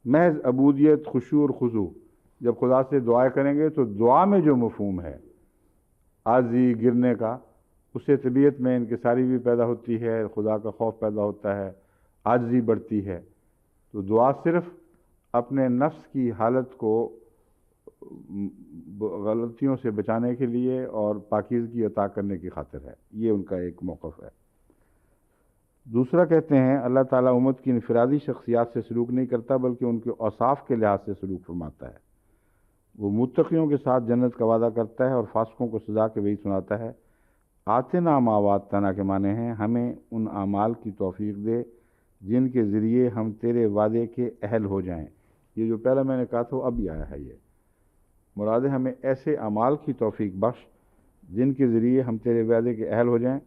Speaker 1: محض عبودیت، خشوع اور خضوع، جب خدا سے دعائیں کریں گے تو دعا میں جو مفہوم ہے عاجزی، گرنے کا، اس سے طبیعت میں انکساری بھی پیدا ہوتی ہے، خدا کا خوف پیدا ہوتا ہے، عاجزی بڑھتی ہے۔ تو دعا صرف اپنے نفس کی حالت کو غلطیوں سے بچانے کے لیے اور پاکیزگی عطا کرنے کی خاطر ہے، یہ ان کا ایک موقف ہے۔ دوسرا کہتے ہیں اللہ تعالیٰ امت کی انفرادی شخصیات سے سلوک نہیں کرتا بلکہ ان کے اوصاف کے لحاظ سے سلوک فرماتا ہے۔ وہ متقیوں کے ساتھ جنت کا وعدہ کرتا ہے اور فاسقوں کو سزا کے وعید سناتا ہے۔ آتنا ما وعدتنا کے معنی ہیں ہمیں ان اعمال کی توفیق دے جن کے ذریعے ہم تیرے وعدے کے اہل ہو جائیں۔ یہ جو پہلا میں نے کہا تھا وہ اب ہی آیا ہے، یہ مراد ہے ہمیں ایسے اعمال کی توفیق بخش جن کے ذریعے ہم تیرے وعدے کے اہل ہو جائیں۔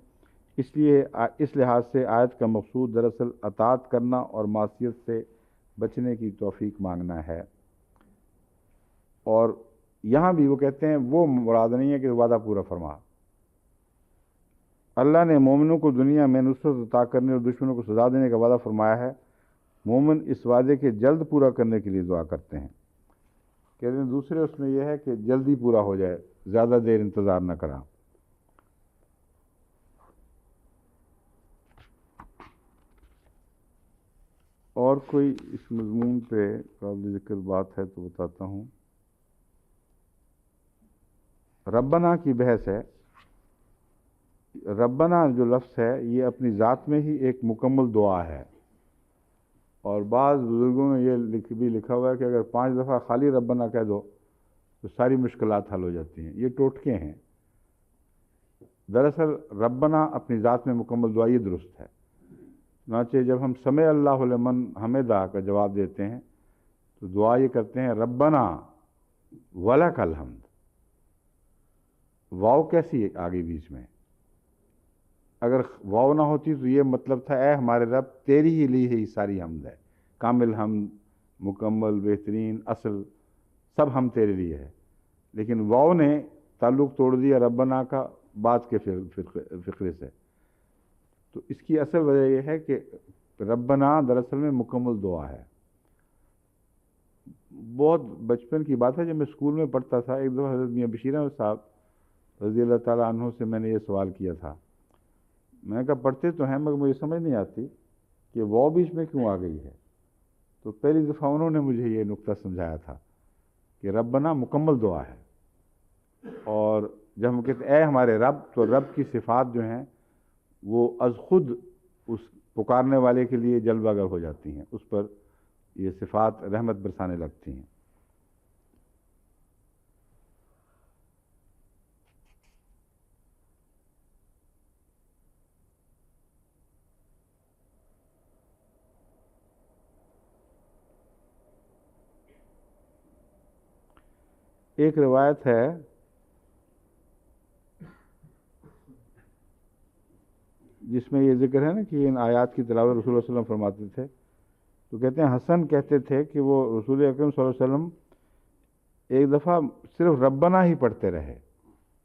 Speaker 1: اس لیے اس لحاظ سے آیت کا مقصود دراصل اطاعت کرنا اور معصیت سے بچنے کی توفیق مانگنا ہے۔ اور یہاں بھی وہ کہتے ہیں وہ مراد نہیں ہے کہ وعدہ پورا فرما۔ اللہ نے مومنوں کو دنیا میں نصرت عطا کرنے اور دشمنوں کو سزا دینے کا وعدہ فرمایا ہے۔ مومن اس وعدے کے جلد پورا کرنے کے لیے دعا کرتے ہیں۔ کہتے ہیں دوسرے اس میں یہ ہے کہ جلدی پورا ہو جائے، زیادہ دیر انتظار نہ کرا۔ اور کوئی اس مضمون پہ قابل ذکر بات ہے تو بتاتا ہوں۔ ربنا کی بحث ہے. ربنا جو لفظ ہے یہ اپنی ذات میں ہی ایک مکمل دعا ہے، اور بعض بزرگوں نے یہ بھی لکھا ہوا ہے کہ اگر 5 دفعہ خالی ربنا کہہ دو تو ساری مشکلات حل ہو جاتی ہیں. یہ ٹوٹکے ہیں. دراصل ربنا اپنی ذات میں مکمل دعا یہ درست ہے. چنانچہ جب ہم سمع اللہ لمن حمدہ کا جواب دیتے ہیں تو دعا یہ کرتے ہیں ربنا ولک الحمد. واو کیسی ہے آگے بیچ میں؟ اگر واو نہ ہوتی تو یہ مطلب تھا اے ہمارے رب تیری ہی لی ہے یہ ساری حمد ہے، کامل حمد، مکمل، بہترین، اصل، سب ہم تیرے لیے ہے. لیکن واو نے تعلق توڑ دیا ربنا کا بعد کے فقرے سے. تو اس کی اصل وجہ یہ ہے کہ ربنا دراصل میں مکمل دعا ہے. بہت بچپن کی بات ہے، جب میں اسکول میں پڑھتا تھا ایک دفعہ حضرت میاں بشیر احمد صاحب رضی اللہ تعالیٰ عنہ سے میں نے یہ سوال کیا تھا. میں نے کہا پڑھتے تو ہیں مگر مجھے سمجھ نہیں آتی کہ واو بیچ میں کیوں آ گئی ہے. تو پہلی دفعہ انہوں نے مجھے یہ نقطہ سمجھایا تھا کہ ربنا مکمل دعا ہے، اور جب ہم کہتے ہیں اے ہمارے رب تو رب کی صفات جو ہیں وہ از خود اس پکارنے والے کے لیے جلوہ گر ہو جاتی ہیں، اس پر یہ صفات رحمت برسانے لگتی ہیں. ایک روایت ہے جس میں یہ ذکر ہے نا کہ ان آیات کی تلاوت رسول اللہ صلی اللہ علیہ وسلم فرماتے تھے. تو کہتے ہیں حسن کہتے تھے کہ وہ رسول اکرم صلی اللہ علیہ وسلم ایک دفعہ صرف ربنا ہی پڑھتے رہے،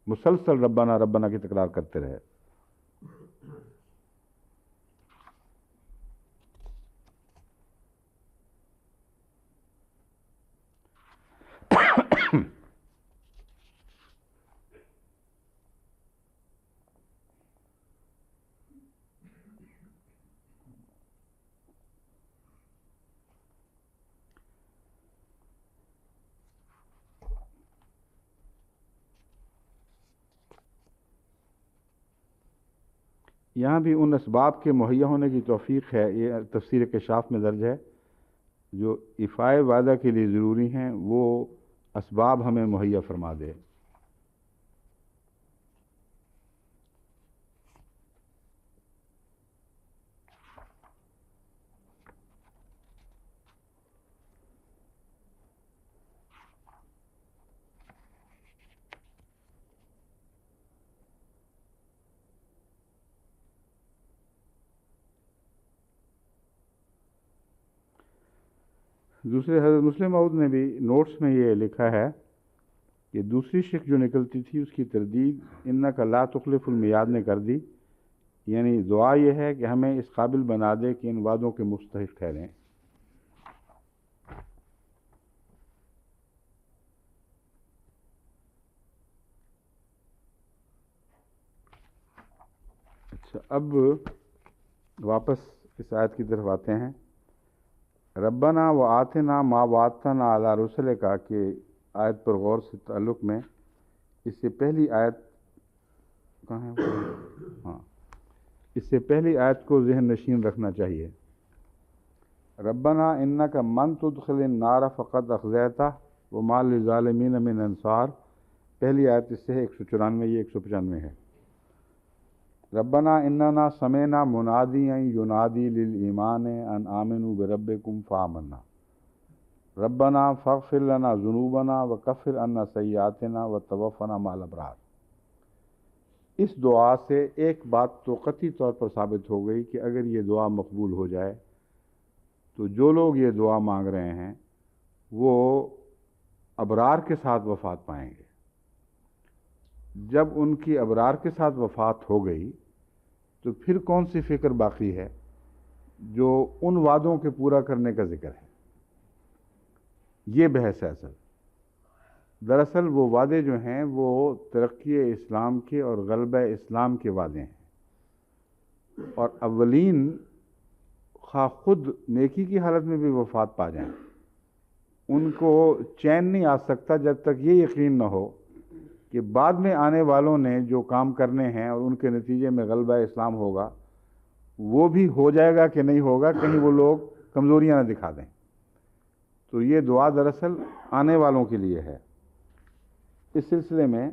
Speaker 1: مسلسل ربنا ربنا کی تکرار کرتے رہے. یہاں بھی ان اسباب کے مہیا ہونے کی توفیق ہے، یہ تفسیر کشاف میں درج ہے، جو ایفائے وعدہ کے لیے ضروری ہیں وہ اسباب ہمیں مہیا فرما دے. دوسرے حضرت مسلم موعود نے بھی نوٹس میں یہ لکھا ہے کہ دوسری شک جو نکلتی تھی اس کی تردید انک لا تخلف المیعاد نے کر دی. یعنی دعا یہ ہے کہ ہمیں اس قابل بنا دے کہ ان وعدوں کے مستحق ٹھہریں. اچھا، اب واپس اس آیت کی طرف آتے ہیں. ربنا و آتنا ما وعدتنا علی رسل کا کہ آیت پر غور سے تعلق میں اس سے پہلی آیت کہاں ہے؟ ہاں، اس سے پہلی آیت کو ذہن نشین رکھنا چاہیے. ربنا انک من تدخل النار فقد اخزیتہ وما للظالمین من انصار. پہلی آیت اس سے ہے 194، یہ 195 ہے. ربنا اننا سمعنا منادیا ینادی للایمان ان آمنوا بربکم فآمنا ربنا فاغفر لنا ذنوبنا وکفر عنا سیئاتنا وتوفنا مع الابرار. اس دعا سے ایک بات تو قطعی طور پر ثابت ہو گئی کہ اگر یہ دعا مقبول ہو جائے تو جو لوگ یہ دعا مانگ رہے ہیں وہ ابرار کے ساتھ وفات پائیں گے. جب ان کی ابرار کے ساتھ وفات ہو گئی تو پھر کون سی فکر باقی ہے جو ان وعدوں کے پورا کرنے کا ذکر ہے. یہ بحث ہے اصل. دراصل وہ وعدے جو ہیں وہ ترقی اسلام کے اور غلبہ اسلام کے وعدے ہیں، اور اولین خواہ خود نیکی کی حالت میں بھی وفات پا جائیں ان کو چین نہیں آ سکتا جب تک یہ یقین نہ ہو کہ بعد میں آنے والوں نے جو کام کرنے ہیں اور ان کے نتیجے میں غلبہ اسلام ہوگا وہ بھی ہو جائے گا کہ نہیں ہوگا، کہیں وہ لوگ کمزوریاں نہ دکھا دیں۔ تو یہ دعا دراصل آنے والوں کے لیے ہے۔ اس سلسلے میں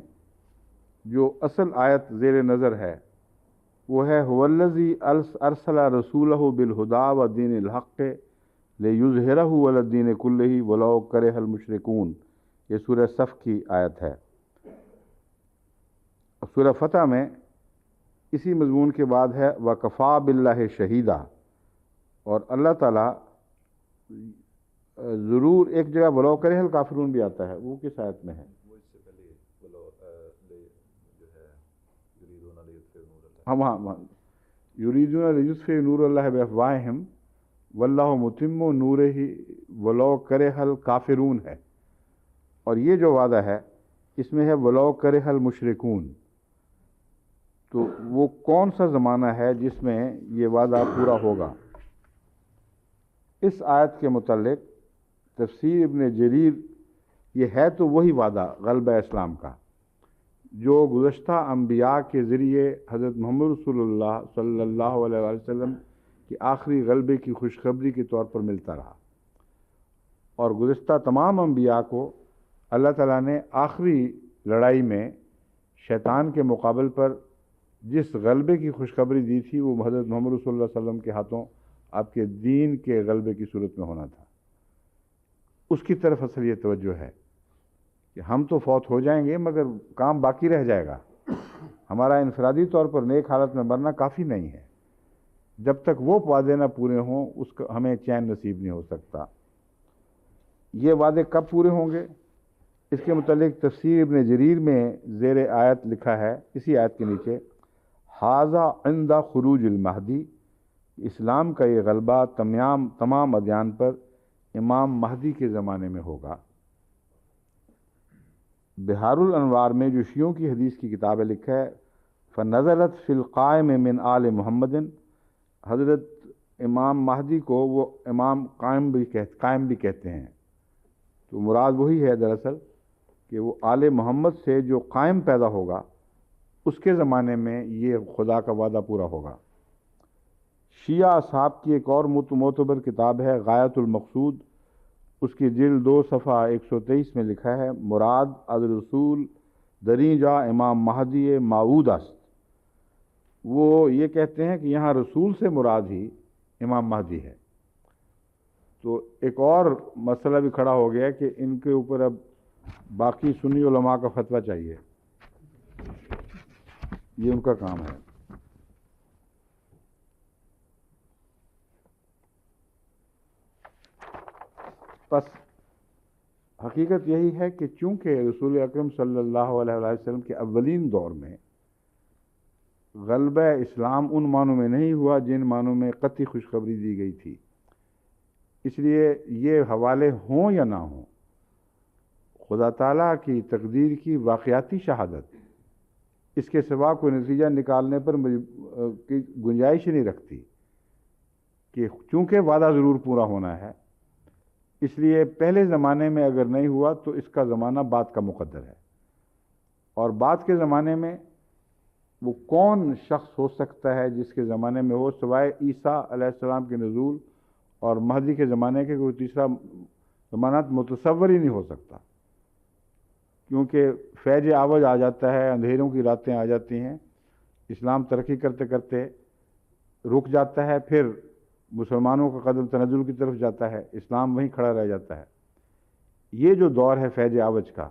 Speaker 1: جو اصل آیت زیر نظر ہے وہ ہے هو الذی ارسل رسولہ بالہدی ودین الحق لیظہرہ علی الدین کلہ ولو کرہ المشرکون۔ یہ سورہ صف کی آیت ہے۔ سورہ فتح میں اسی مضمون کے بعد ہے وکفا باللہ شہیدہ، اور اللہ تعالیٰ ضرور ایک جگہ ولو کرہ الکافرون بھی آتا ہے، وہ کس آیت میں ہے؟
Speaker 2: وہ اس سے پہلے جو ہے یریدون لیطفئوا نور اللہ،
Speaker 1: ہاں یریدون لیطفئوا نور اللہ بافواہہم واللہ متم نورہ ولو کرہ الکافرون ہے، اور یہ جو وعدہ ہے اس میں ہے ولو کرہ المشرکون۔ تو وہ کون سا زمانہ ہے جس میں یہ وعدہ پورا ہوگا؟ اس آیت کے متعلق تفسیر ابن جریر یہ ہے تو وہی وعدہ غلبہ اسلام کا جو گزشتہ انبیاء کے ذریعے حضرت محمد رسول اللہ صلی اللہ علیہ وآلہ وسلم کی آخری غلبے کی خوشخبری کے طور پر ملتا رہا، اور گزشتہ تمام انبیاء کو اللہ تعالیٰ نے آخری لڑائی میں شیطان کے مقابل پر جس غلبے کی خوشخبری دی تھی وہ حضرت محمد صلی اللہ علیہ وسلم کے ہاتھوں آپ کے دین کے غلبے کی صورت میں ہونا تھا۔ اس کی طرف اصل یہ توجہ ہے کہ ہم تو فوت ہو جائیں گے مگر کام باقی رہ جائے گا۔ ہمارا انفرادی طور پر نیک حالت میں مرنا کافی نہیں ہے، جب تک وہ وعدے نہ پورے ہوں اس کا ہمیں چین نصیب نہیں ہو سکتا۔ یہ وعدے کب پورے ہوں گے؟ اس کے متعلق تفسیر ابن جریر میں زیر آیت لکھا ہے، اسی آیت کے نیچے ھذا عند خروج المہدی، اسلام کا یہ غلبہ تمام ادیان پر امام مہدی کے زمانے میں ہوگا۔ بہار الانوار میں جو شیعوں کی حدیث کی کتاب ہے لکھا ہے فنزلت فی القائم من آل محمد، حضرت امام مہدی کو وہ امام قائم بھی کہتے ہیں، تو مراد وہی ہے دراصل کہ وہ آل محمد سے جو قائم پیدا ہوگا اس کے زمانے میں یہ خدا کا وعدہ پورا ہوگا۔ شیعہ اصحاب کی ایک اور معتبر کتاب ہے غایۃ المقصود، اس کی جلد 2 صفحہ 123 میں لکھا ہے مراد از رسول دریں جا امام مہدی موعود است۔ وہ یہ کہتے ہیں کہ یہاں رسول سے مراد ہی امام مہدی ہے۔ تو ایک اور مسئلہ بھی کھڑا ہو گیا کہ ان کے اوپر اب باقی سنی علماء کا فتویٰ چاہیے، یہ ان کا کام ہے۔ بس حقیقت یہی ہے کہ چونکہ رسول اکرم صلی اللہ علیہ وسلم کے اولین دور میں غلبہ اسلام ان معنوں میں نہیں ہوا جن معنوں میں قطعی خوشخبری دی گئی تھی، اس لیے یہ حوالے ہوں یا نہ ہوں، خدا تعالیٰ کی تقدیر کی واقعاتی شہادت اس کے سوا کوئی نتیجہ نکالنے پر کی گنجائش ہی نہیں رکھتی، کہ چونکہ وعدہ ضرور پورا ہونا ہے اس لیے پہلے زمانے میں اگر نہیں ہوا تو اس کا زمانہ بعد کا مقدر ہے، اور بعد کے زمانے میں وہ کون شخص ہو سکتا ہے جس کے زمانے میں ہو سوائے عیسیٰ علیہ السلام کے نزول اور مہدی کے زمانے کے کوئی تیسرا زمانہ متصور ہی نہیں ہو سکتا، کیونکہ فیض عوج آ جاتا ہے، اندھیروں کی راتیں آ جاتی ہیں، اسلام ترقی کرتے کرتے رک جاتا ہے، پھر مسلمانوں کا قدم تنزل کی طرف جاتا ہے، اسلام وہیں کھڑا رہ جاتا ہے۔ یہ جو دور ہے فیض عوج کا،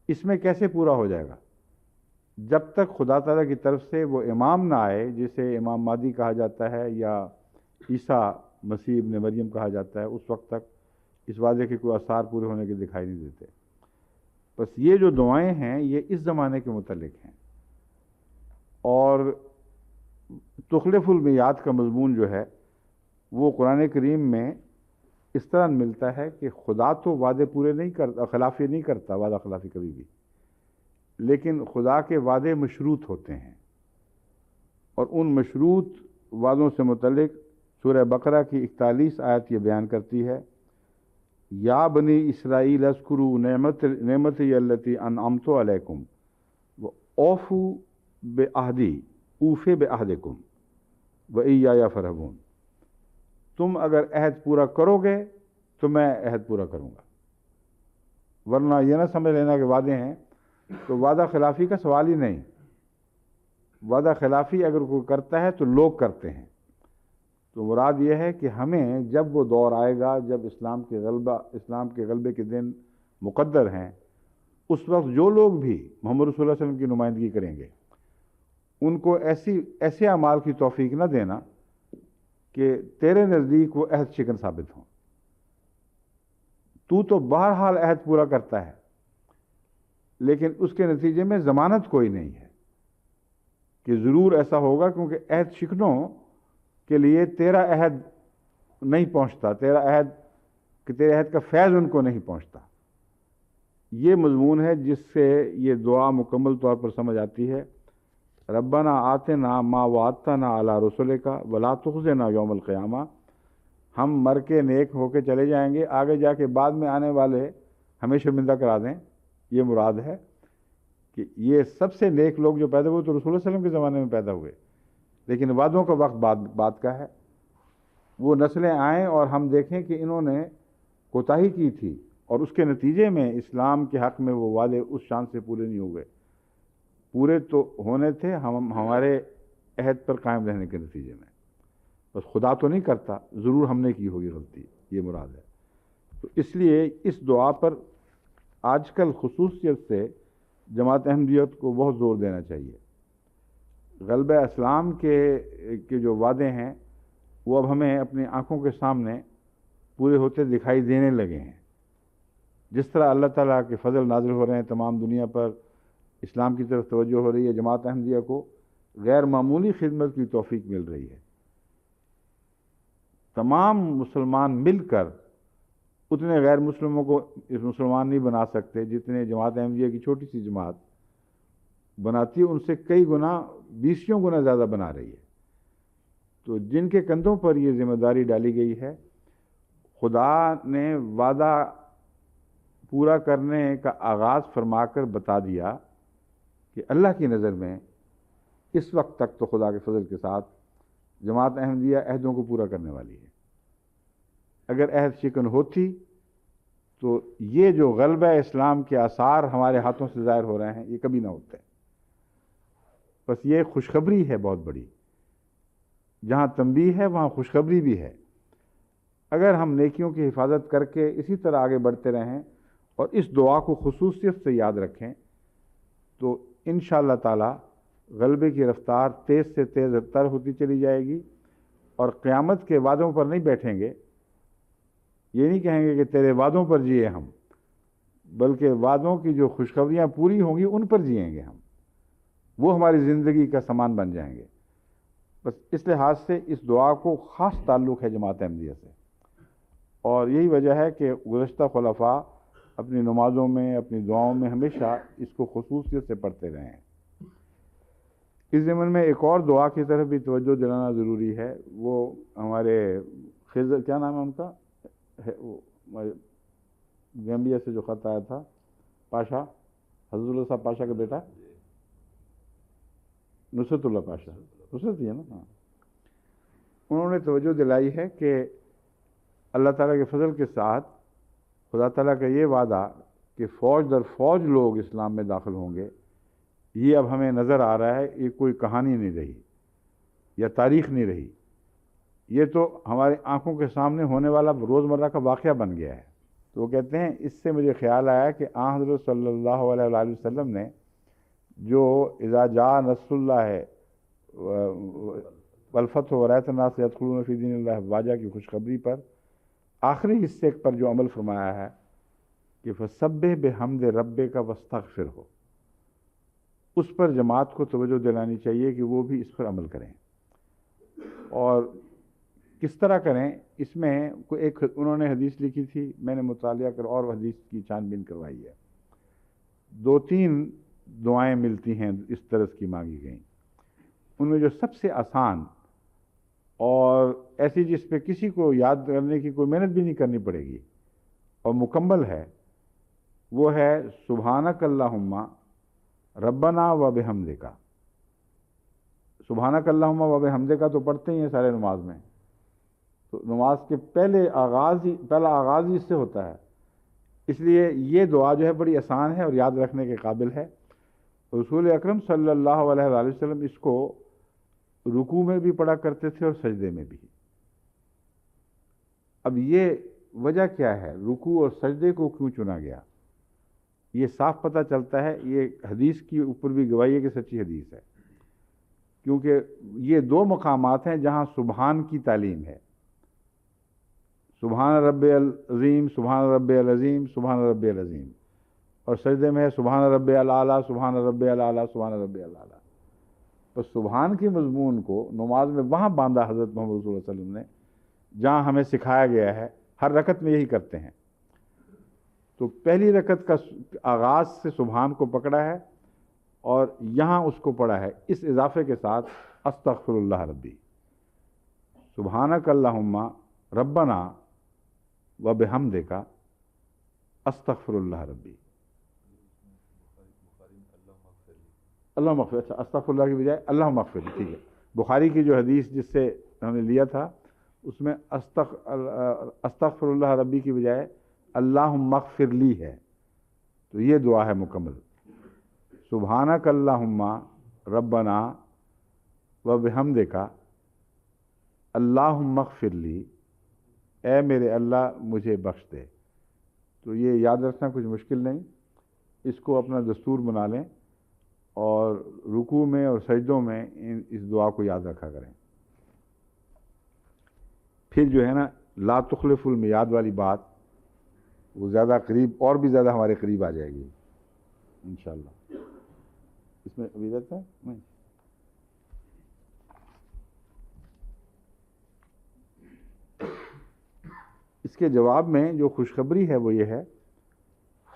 Speaker 1: اس میں کیسے پورا ہو جائے گا؟ جب تک خدا تعالیٰ کی طرف سے وہ امام نہ آئے جسے امام مہدی کہا جاتا ہے یا عیسیٰ مسیح ابن مریم کہا جاتا ہے، اس وقت تک اس وعدے کے کوئی آثار پورے ہونے کے دکھائی نہیں دیتے۔ بس یہ جو دعائیں ہیں یہ اس زمانے کے متعلق ہیں، اور تخلف المیعاد کا مضمون جو ہے وہ قرآن کریم میں اس طرح ملتا ہے کہ خدا تو وعدے پورے نہیں کرتا، خلافی نہیں کرتا، وعدہ خلافی کبھی بھی، لیکن خدا کے وعدے مشروط ہوتے ہیں، اور ان مشروط وعدوں سے متعلق سورہ بقرہ کی 41 آیت یہ بیان کرتی ہے یا بنی اسرائیل اذکروا نعمتی التی انعمت علیکم اوفو بے عہدی اوفے بے عہدکم و ایایا فرحبون، تم اگر عہد پورا کرو گے تو میں عہد پورا کروں گا، ورنہ یہ نہ سمجھ لینا کہ وعدے ہیں تو وعدہ خلافی کا سوال ہی نہیں۔ وعدہ خلافی اگر کوئی کرتا ہے تو لوگ کرتے ہیں۔ تو مراد یہ ہے کہ ہمیں جب وہ دور آئے گا جب اسلام کے غلبے کے دن مقدر ہیں، اس وقت جو لوگ بھی محمد رسول اللہ علیہ وسلم کی نمائندگی کریں گے ان کو ایسے اعمال کی توفیق نہ دینا کہ تیرے نزدیک وہ عہد شکن ثابت ہوں۔ تو بہرحال عہد پورا کرتا ہے، لیکن اس کے نتیجے میں ضمانت کوئی نہیں ہے کہ ضرور ایسا ہوگا، کیونکہ عہد شکنوں کے لیے تیرا عہد نہیں پہنچتا، تیرے عہد کا فیض ان کو نہیں پہنچتا۔ یہ مضمون ہے جس سے یہ دعا مکمل طور پر سمجھ آتی ہے، ربنا آتنا ما وعدتنا علی رسلک ولا تخزنا یوم القیامہ۔ ہم مر کے نیک ہو کے چلے جائیں گے، آگے جا کے بعد میں آنے والے ہمیں شرمندہ کرا دیں۔ یہ مراد ہے کہ یہ سب سے نیک لوگ جو پیدا ہوئے تو رسول اللہ علیہ وسلم کے زمانے میں پیدا ہوئے، لیکن وعدوں کا وقت بعد کا ہے۔ وہ نسلیں آئیں اور ہم دیکھیں کہ انہوں نے کوتاہی کی تھی اور اس کے نتیجے میں اسلام کے حق میں وہ وعدے اس شان سے پورے نہیں ہوئے۔ پورے تو ہونے تھے ہمارے عہد پر قائم رہنے کے نتیجے میں، بس خدا تو نہیں کرتا، ضرور ہم نے کی ہوگی غلطی، یہ مراد ہے۔ تو اس لیے اس دعا پر آج کل خصوصیت سے جماعت احمدیت کو بہت زور دینا چاہیے۔ غلبہ اسلام کے جو وعدے ہیں وہ اب ہمیں اپنی آنکھوں کے سامنے پورے ہوتے دکھائی دینے لگے ہیں۔ جس طرح اللہ تعالیٰ کے فضل نازل ہو رہے ہیں تمام دنیا پر، اسلام کی طرف توجہ ہو رہی ہے، جماعت احمدیہ کو غیر معمولی خدمت کی توفیق مل رہی ہے۔ تمام مسلمان مل کر اتنے غیر مسلموں کو مسلمان نہیں بنا سکتے جتنے جماعت احمدیہ کی چھوٹی سی جماعت بناتی ہے، ان سے کئی گنا، 20 گنا زیادہ بنا رہی ہے۔ تو جن کے کندھوں پر یہ ذمہ داری ڈالی گئی ہے، خدا نے وعدہ پورا کرنے کا آغاز فرما کر بتا دیا کہ اللہ کی نظر میں اس وقت تک تو خدا کے فضل کے ساتھ جماعت احمدیہ عہدوں کو پورا کرنے والی ہے۔ اگر عہد شکن ہوتی تو یہ جو غلبہ اسلام کے آثار ہمارے ہاتھوں سے ظاہر ہو رہے ہیں یہ کبھی نہ ہوتے۔ بس یہ خوشخبری ہے بہت بڑی، جہاں تنبیہ ہے وہاں خوشخبری بھی ہے۔ اگر ہم نیکیوں کی حفاظت کر کے اسی طرح آگے بڑھتے رہیں اور اس دعا کو خصوصیت سے یاد رکھیں تو انشاءاللہ تعالی غلبے کی رفتار تیز سے تیز تر ہوتی چلی جائے گی، اور قیامت کے وعدوں پر نہیں بیٹھیں گے، یہ نہیں کہیں گے کہ تیرے وعدوں پر جیے ہم، بلکہ وعدوں کی جو خوشخبریاں پوری ہوں گی ان پر جئیں گے ہم، وہ ہماری زندگی کا سامان بن جائیں گے۔ بس اس لحاظ سے اس دعا کو خاص تعلق ہے جماعت احمدیہ سے، اور یہی وجہ ہے کہ گزشتہ خلفاء اپنی نمازوں میں، اپنی دعاؤں میں ہمیشہ اس کو خصوصیت سے پڑھتے رہے ہیں۔ اس ضمن میں ایک اور دعا کی طرف بھی توجہ دلانا ضروری ہے۔ وہ ہمارے خضر، کیا نام ہے ان کا، گیمبیا سے جو خط آیا تھا، پاشا، حضرت اللہ صاحب پاشا کا بیٹا، نصرت اللہ پاشا، نصرت ہی ہے نا، ہاں، انہوں نے توجہ دلائی ہے کہ اللہ تعالیٰ کے فضل کے ساتھ خدا تعالیٰ کا یہ وعدہ کہ فوج در فوج لوگ اسلام میں داخل ہوں گے، یہ اب ہمیں نظر آ رہا ہے، یہ کوئی کہانی نہیں رہی یا تاریخ نہیں رہی، یہ تو ہماری آنکھوں کے سامنے ہونے والا روزمرہ کا واقعہ بن گیا ہے۔ تو وہ کہتے ہیں اس سے مجھے خیال آیا کہ آن حضرت صلی اللہ علیہ وآلہ وسلم نے جو اذا جاء نصر اللہ والفتح ورأیت الناس یدخلون فی دین اللہ افواجا کی خوشخبری پر آخری حصے پر جو عمل فرمایا ہے کہ فسبح بحمد ربک واستغفرہ، اس پر جماعت کو توجہ دلانی چاہیے کہ وہ بھی اس پر عمل کریں۔ اور کس طرح کریں، اس میں ایک انہوں نے حدیث لکھی تھی، میں نے مطالعہ کر اور حدیث کی چھان بین کروائی ہے، 2-3 دعائیں ملتی ہیں اس طرز کی مانگی گئیں، ان میں جو سب سے آسان اور ایسی جس پہ کسی کو یاد کرنے کی کوئی محنت بھی نہیں کرنی پڑے گی اور مکمل ہے، وہ ہے سبحانک اللہم ربنا و بحمدک، سبحانک اللہم و بحمدک تو پڑھتے ہی ہیں سارے نماز میں، تو نماز کے پہلا آغاز ہی اس سے ہوتا ہے، اس لیے یہ دعا جو ہے بڑی آسان ہے اور یاد رکھنے کے قابل ہے۔ رسول اکرم صلی اللہ علیہ وآلہ وسلم اس کو رکوع میں بھی پڑھا کرتے تھے اور سجدے میں بھی۔ اب یہ وجہ کیا ہے، رکوع اور سجدے کو کیوں چنا گیا؟ یہ صاف پتہ چلتا ہے، یہ حدیث کی اوپر بھی گواہی ہے کہ سچی حدیث ہے، کیونکہ یہ دو مقامات ہیں جہاں سبحان کی تعلیم ہے، سبحان رب العظیم، سبحان رب العظیم، سبحان رب العظیم، اور سجدے میں ہے سبحان رب الاعلیٰ، سبحان رب الاعلیٰ، سبحان رب الاعلیٰ۔ تو سبحان کے مضمون کو نماز میں وہاں باندھا حضرت محمد رسول اللہ صلی اللہ علیہ وسلم نے جہاں ہمیں سکھایا گیا ہے، ہر رکعت میں یہی کرتے ہیں۔ تو پہلی رکعت کا آغاز سے سبحان کو پکڑا ہے اور یہاں اس کو پڑھا ہے، اس اضافے کے ساتھ استغفر اللہ ربی، سبحانک اللہم ربنا و بحمدک استغفر اللہ ربی۔ اللہ مغفر، اچھا استغفر اللہ کی بجائے اللہ مغفر، ٹھیک ہے۔ بخاری کی جو حدیث جس سے ہم نے لیا تھا اس میں استغفر اللہ ربی کی بجائے اللہم اغفر لی ہے، تو یہ دعا ہے مکمل، سبحانک اللہم ربنا و بحمدک اللہم اغفر لی، اے میرے اللہ مجھے بخش دے۔ تو یہ یاد رکھنا کچھ مشکل نہیں، اس کو اپنا دستور بنا لیں اور رکوع میں اور سجدوں میں اس دعا کو یاد رکھا کریں۔ پھر جو ہے نا لا تخلف المیعاد والی بات، وہ زیادہ قریب، اور بھی زیادہ ہمارے قریب آ جائے گی انشاءاللہ۔ اس میں ابھی رہتا ہے نہیں؟ اس کے جواب میں جو خوشخبری ہے وہ یہ ہے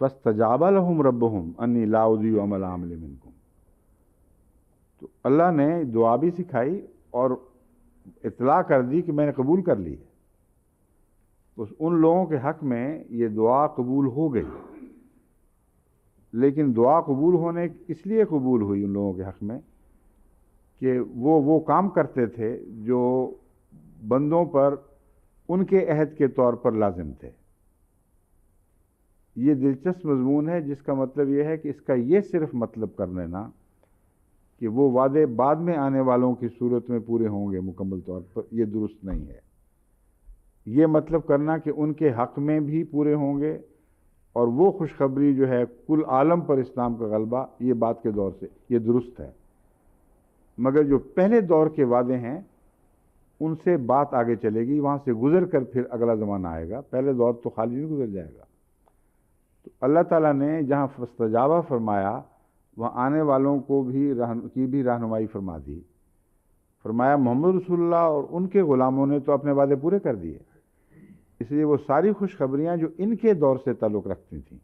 Speaker 1: فَاسْتَجَابَ لَهُمْ رَبُّهُمْ أَنِّي لَا أُضِيعُ عَمَلَ عَامِلٍ مِّنكُمْ۔ تو اللہ نے دعا بھی سکھائی اور اطلاع کر دی کہ میں نے قبول کر لی ہے، تو ان لوگوں کے حق میں یہ دعا قبول ہو گئی، لیکن دعا قبول ہونے اس لیے قبول ہوئی ان لوگوں کے حق میں کہ وہ کام کرتے تھے جو بندوں پر ان کے عہد کے طور پر لازم تھے۔ یہ دلچسپ مضمون ہے جس کا مطلب یہ ہے کہ اس کا یہ صرف مطلب کر لینا کہ وہ وعدے بعد میں آنے والوں کی صورت میں پورے ہوں گے مکمل طور پر، یہ درست نہیں ہے۔ یہ مطلب کرنا کہ ان کے حق میں بھی پورے ہوں گے، اور وہ خوشخبری جو ہے کل عالم پر اسلام کا غلبہ، یہ بعد کے دور سے، یہ درست ہے، مگر جو پہلے دور کے وعدے ہیں ان سے بات آگے چلے گی، وہاں سے گزر کر پھر اگلا زمانہ آئے گا، پہلے دور تو خالی نہیں گزر جائے گا۔ تو اللہ تعالیٰ نے جہاں فاستجابہ فرمایا وہاں آنے والوں کو بھی رہنمائی فرما دی، فرمایا محمد رسول اللہ اور ان کے غلاموں نے تو اپنے وعدے پورے کر دیے، اس لیے وہ ساری خوشخبریاں جو ان کے دور سے تعلق رکھتی تھیں،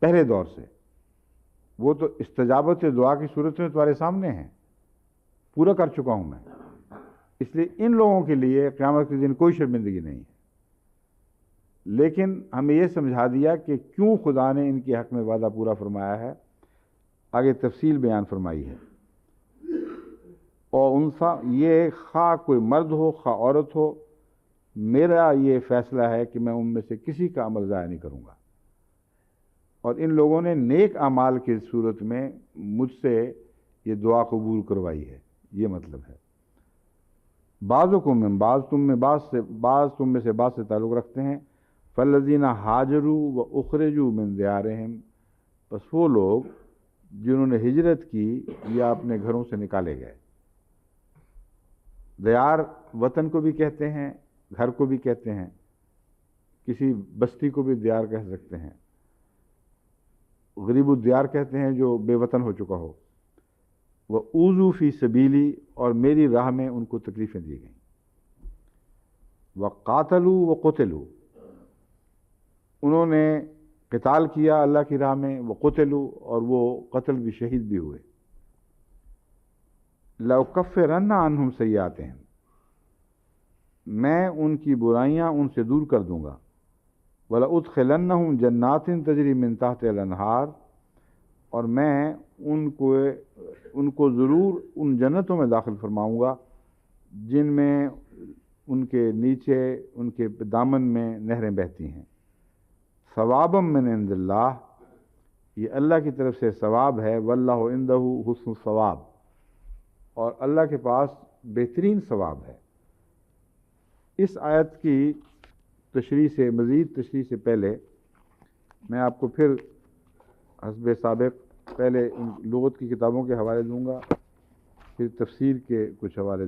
Speaker 1: پہلے دور سے، وہ تو استجابت دعا کی صورت میں تمہارے سامنے ہیں، پورا کر چکا ہوں میں، اس لیے ان لوگوں کے لیے قیامت کے دن کوئی شرمندگی نہیں ہے۔ لیکن ہمیں یہ سمجھا دیا کہ کیوں خدا نے ان کے حق میں وعدہ پورا فرمایا ہے، آگے تفصیل بیان فرمائی ہے۔ اور انسا، یہ خواہ کوئی مرد ہو خواہ عورت ہو، میرا یہ فیصلہ ہے کہ میں ان میں سے کسی کا عمل ضائع نہیں کروں گا، اور ان لوگوں نے نیک اعمال کی صورت میں مجھ سے یہ دعا قبول کروائی ہے، یہ مطلب ہے۔ بعضکم من بعض، تم میں سے بعض سے تعلق رکھتے ہیں۔ فالذین ہاجروا واخرجوا من دیارہم، پس وہ لوگ جنہوں نے ہجرت کی یا اپنے گھروں سے نکالے گئے۔ دیار وطن کو بھی کہتے ہیں، گھر کو بھی کہتے ہیں، کسی بستی کو بھی دیار کہہ سکتے ہیں۔ غریب الدیار کہتے ہیں جو بے وطن ہو چکا ہو۔ وَأُوذُوا فِي سَبِيلِي، اور میری راہ میں ان کو تکلیفیں دی گئیں۔ وَقَاتَلُوا وَقُتِلُوا، انہوں نے قتال کیا اللہ کی راہ میں، وَقُتِلُوا، اور وہ قتل بھی، شہید بھی ہوئے۔ لَأُكَفِّرَنَّ عَنْهُمْ سَيِّئَاتِهِمْ، میں ان کی برائیاں ان سے دور کر دوں گا۔ وَلَأُدْخِلَنَّهُمْ جَنَّاتٍ تَجْرِي مِن تَحْتِهَا الْأَنْهَارُ، اور میں ان کو ضرور ان جنتوں میں داخل فرماؤں گا جن میں ان کے نیچے ان کے دامن میں نہریں بہتی ہیں. ثوابم من عند اللہ، یہ اللہ کی طرف سے ثواب ہے. واللہ عندہ حسن الثواب، اور اللہ کے پاس بہترین ثواب ہے. اس آیت کی مزید تشریح سے پہلے میں آپ کو پھر حسب سابق پہلے ان لغت کی کتابوں کے حوالے دوں گا، پھر تفسیر کے کچھ حوالے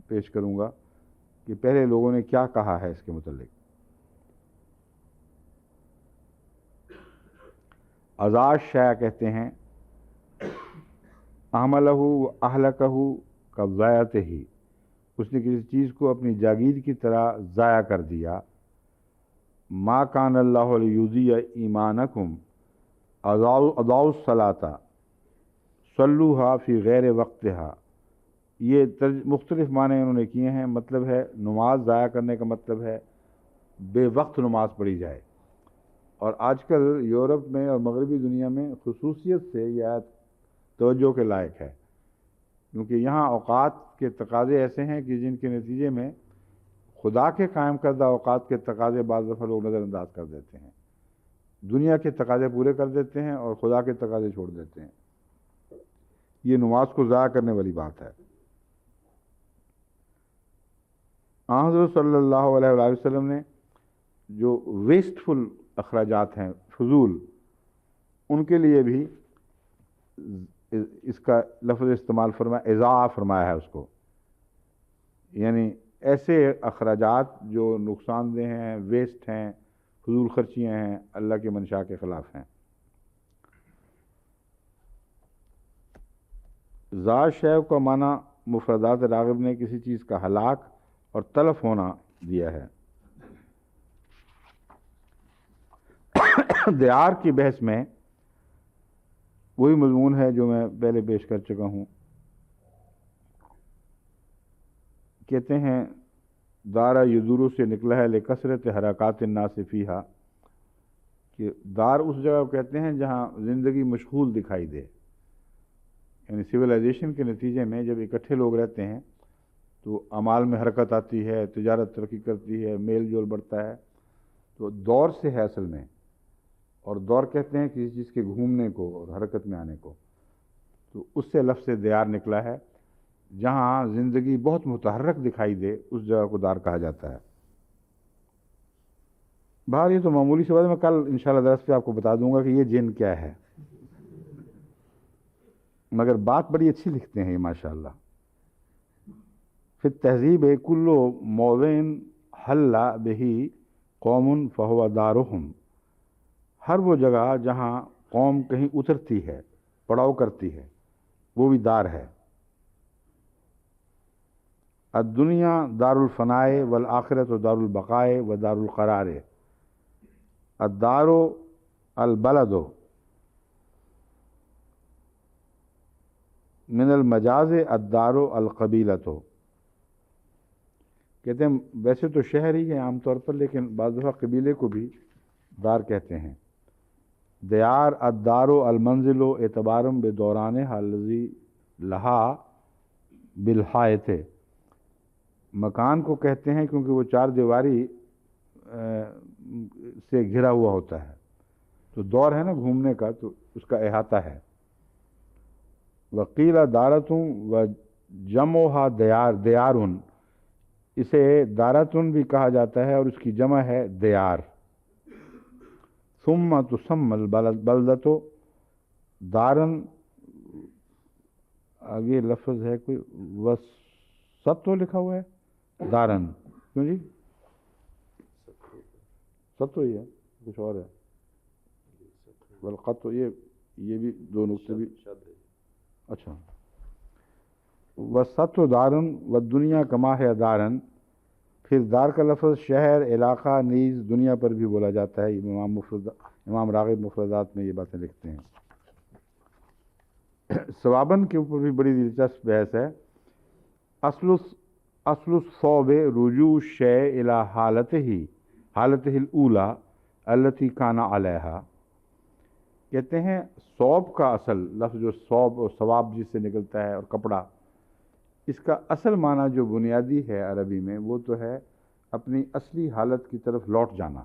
Speaker 1: پیش کروں گا کہ پہلے لوگوں نے کیا کہا ہے اس کے متعلق. ازاش شیع کہتے ہیں احملہ و اہلکہ کضایعتہ، اس نے کسی چیز کو اپنی جاگیر کی طرح ضائع کر دیا. ما کان اللہ لیضیع ایمانکم اضاعوا الصلاۃ صلوها فی غیر وقتہا. یہ مختلف معنی انہوں نے کیے ہیں. مطلب ہے نماز ضائع کرنے کا مطلب ہے بے وقت نماز پڑھی جائے. اور آج کل یورپ میں اور مغربی دنیا میں خصوصیت سے یہ آیت توجہ کے لائق ہے، کیونکہ یہاں اوقات کے تقاضے ایسے ہیں کہ جن کے نتیجے میں خدا کے قائم کردہ اوقات کے تقاضے بعض دفعہ لوگ نظر انداز کر دیتے ہیں. دنیا کے تقاضے پورے کر دیتے ہیں اور خدا کے تقاضے چھوڑ دیتے ہیں. یہ نماز کو ضائع کرنے والی بات ہے. حضرت صلی اللہ علیہ وآلہ وسلم نے جو ویسٹفل اخراجات ہیں، فضول، ان کے لیے بھی اس کا لفظ استعمال فرمایا، اضاع فرمایا ہے اس کو. یعنی ایسے اخراجات جو نقصان دہ ہیں، ویسٹ ہیں، فضول خرچیاں ہیں، اللہ کی منشاء کے خلاف ہیں. ذات شیء کا معنی مفردات راغب نے کسی چیز کا ہلاک اور تلف ہونا دیا ہے. دیار کی بحث میں وہی مضمون ہے جو میں پہلے پیش کر چکا ہوں. کہتے ہیں دارا یدورو سے نکلا ہے لکثرت حرکات الناس فیہا، کہ دار اس جگہ کو کہتے ہیں جہاں زندگی مشغول دکھائی دے. یعنی سویلائزیشن کے نتیجے میں جب اکٹھے لوگ رہتے ہیں تو اعمال میں حرکت آتی ہے، تجارت ترقی کرتی ہے، میل جول بڑھتا ہے. تو دور سے ہے اصل میں، اور دور کہتے ہیں کسی چیز کے گھومنے کو اور حرکت میں آنے کو. تو اس سے لفظ دیار نکلا ہے. جہاں زندگی بہت متحرک دکھائی دے اس جگہ کو دار کہا جاتا ہے. بہر یہ تو معمولی سی بات ہے. میں کل انشاءاللہ درس پہ آپ کو بتا دوں گا کہ یہ جن کیا ہے، مگر بات بڑی اچھی لکھتے ہیں یہ ماشاءاللہ. پھر تہذیب کلو موضع حل بہی قوم فہو دارہم، ہر وہ جگہ جہاں قوم کہیں اترتی ہے، پڑاؤ کرتی ہے، وہ بھی دار ہے. الدنیا دار الفنائے والآخرت دار البقائے و دار القرار. الدار البلد من المجاز الدار القبیلۃ. کہتے ہیں ویسے تو شہر ہی ہے عام طور پر، لیکن بعض دفعہ قبیلے کو بھی دار کہتے ہیں. دیار الدار المنزل اعتبارم بدوران الذی لہا بالحائط. مکان کو کہتے ہیں کیونکہ وہ چار دیواری سے گھرا ہوا ہوتا ہے. تو دور ہے نا گھومنے کا، تو اس کا احاطہ ہے. وقیل دارتن و جمعھا دیارن، اسے دارتن بھی کہا جاتا ہے اور اس کی جمع ہے دیار. ثم تسمى البلدۃ دارن. آگے لفظ ہے کوئی وسطو لکھا ہوا ہے، دارن کیوں جی؟ ستو ہی ہے، کچھ اور ہے. والقط یہ بھی دو نقطے بھی اچھا. وسطو دارن و دنیا کما ہے دارن. پھر دار کا لفظ شہر، علاقہ، نیز دنیا پر بھی بولا جاتا ہے. امام راغب مفردات میں یہ باتیں لکھتے ہیں. ثوابن کے اوپر بھی بڑی دلچسپ بحث ہے. اصل الصوب رجوع الشیء الی حالتہ الاولی التی کان علیہا. کہتے ہیں صوب کا اصل لفظ جو صوب اور ثواب جس سے نکلتا ہے اور کپڑا، اس کا اصل معنی جو بنیادی ہے عربی میں وہ تو ہے اپنی اصلی حالت کی طرف لوٹ جانا.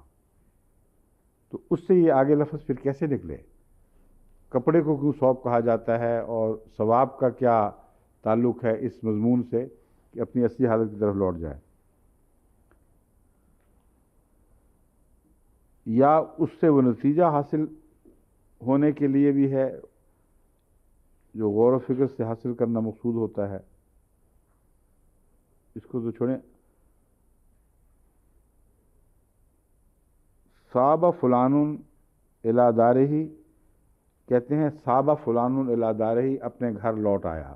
Speaker 1: تو اس سے یہ آگے لفظ پھر کیسے نکلے؟ کپڑے کو کیوں صوب کہا جاتا ہے اور ثواب کا کیا تعلق ہے اس مضمون سے کہ اپنی اصلی حالت کی طرف لوٹ جائے؟ یا اس سے وہ نتیجہ حاصل ہونے کے لیے بھی ہے جو غور و فکر سے حاصل کرنا مقصود ہوتا ہے؟ اس کو تو چھوڑیں. صاب فلان الی دارہ، کہتے ہیں صاب فلان الی دارہ، اپنے گھر لوٹ آیا.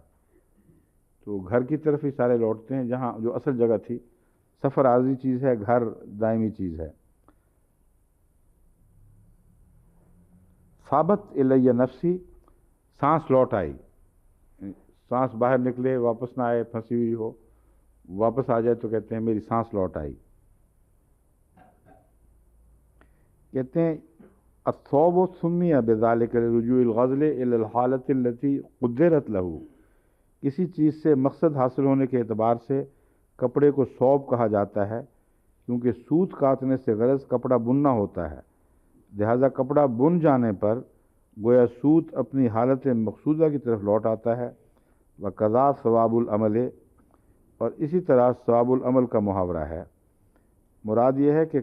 Speaker 1: تو گھر کی طرف ہی سارے لوٹتے ہیں، جہاں جو اصل جگہ تھی. سفر عارضی چیز ہے، گھر دائمی چیز ہے. صابت الی نفسی، سانس لوٹ آئی. سانس باہر نکلے واپس نہ آئے، پھنسی ہوئی ہو، واپس آ جائے تو کہتے ہیں میری سانس لوٹ آئی. کہتے ہیں الثوب سمی بذلک لرجوع الغزل الی الحالۃ التي قدرت له، کسی چیز سے مقصد حاصل ہونے کے اعتبار سے کپڑے کو ثوب کہا جاتا ہے، کیونکہ سوت کاٹنے سے غرض کپڑا بننا ہوتا ہے. لہذا کپڑا بن جانے پر گویا سوت اپنی حالت مقصودہ کی طرف لوٹ آتا ہے. وقضا ثواب العمل، اور اسی طرح ثواب العمل کا محاورہ ہے. مراد یہ ہے کہ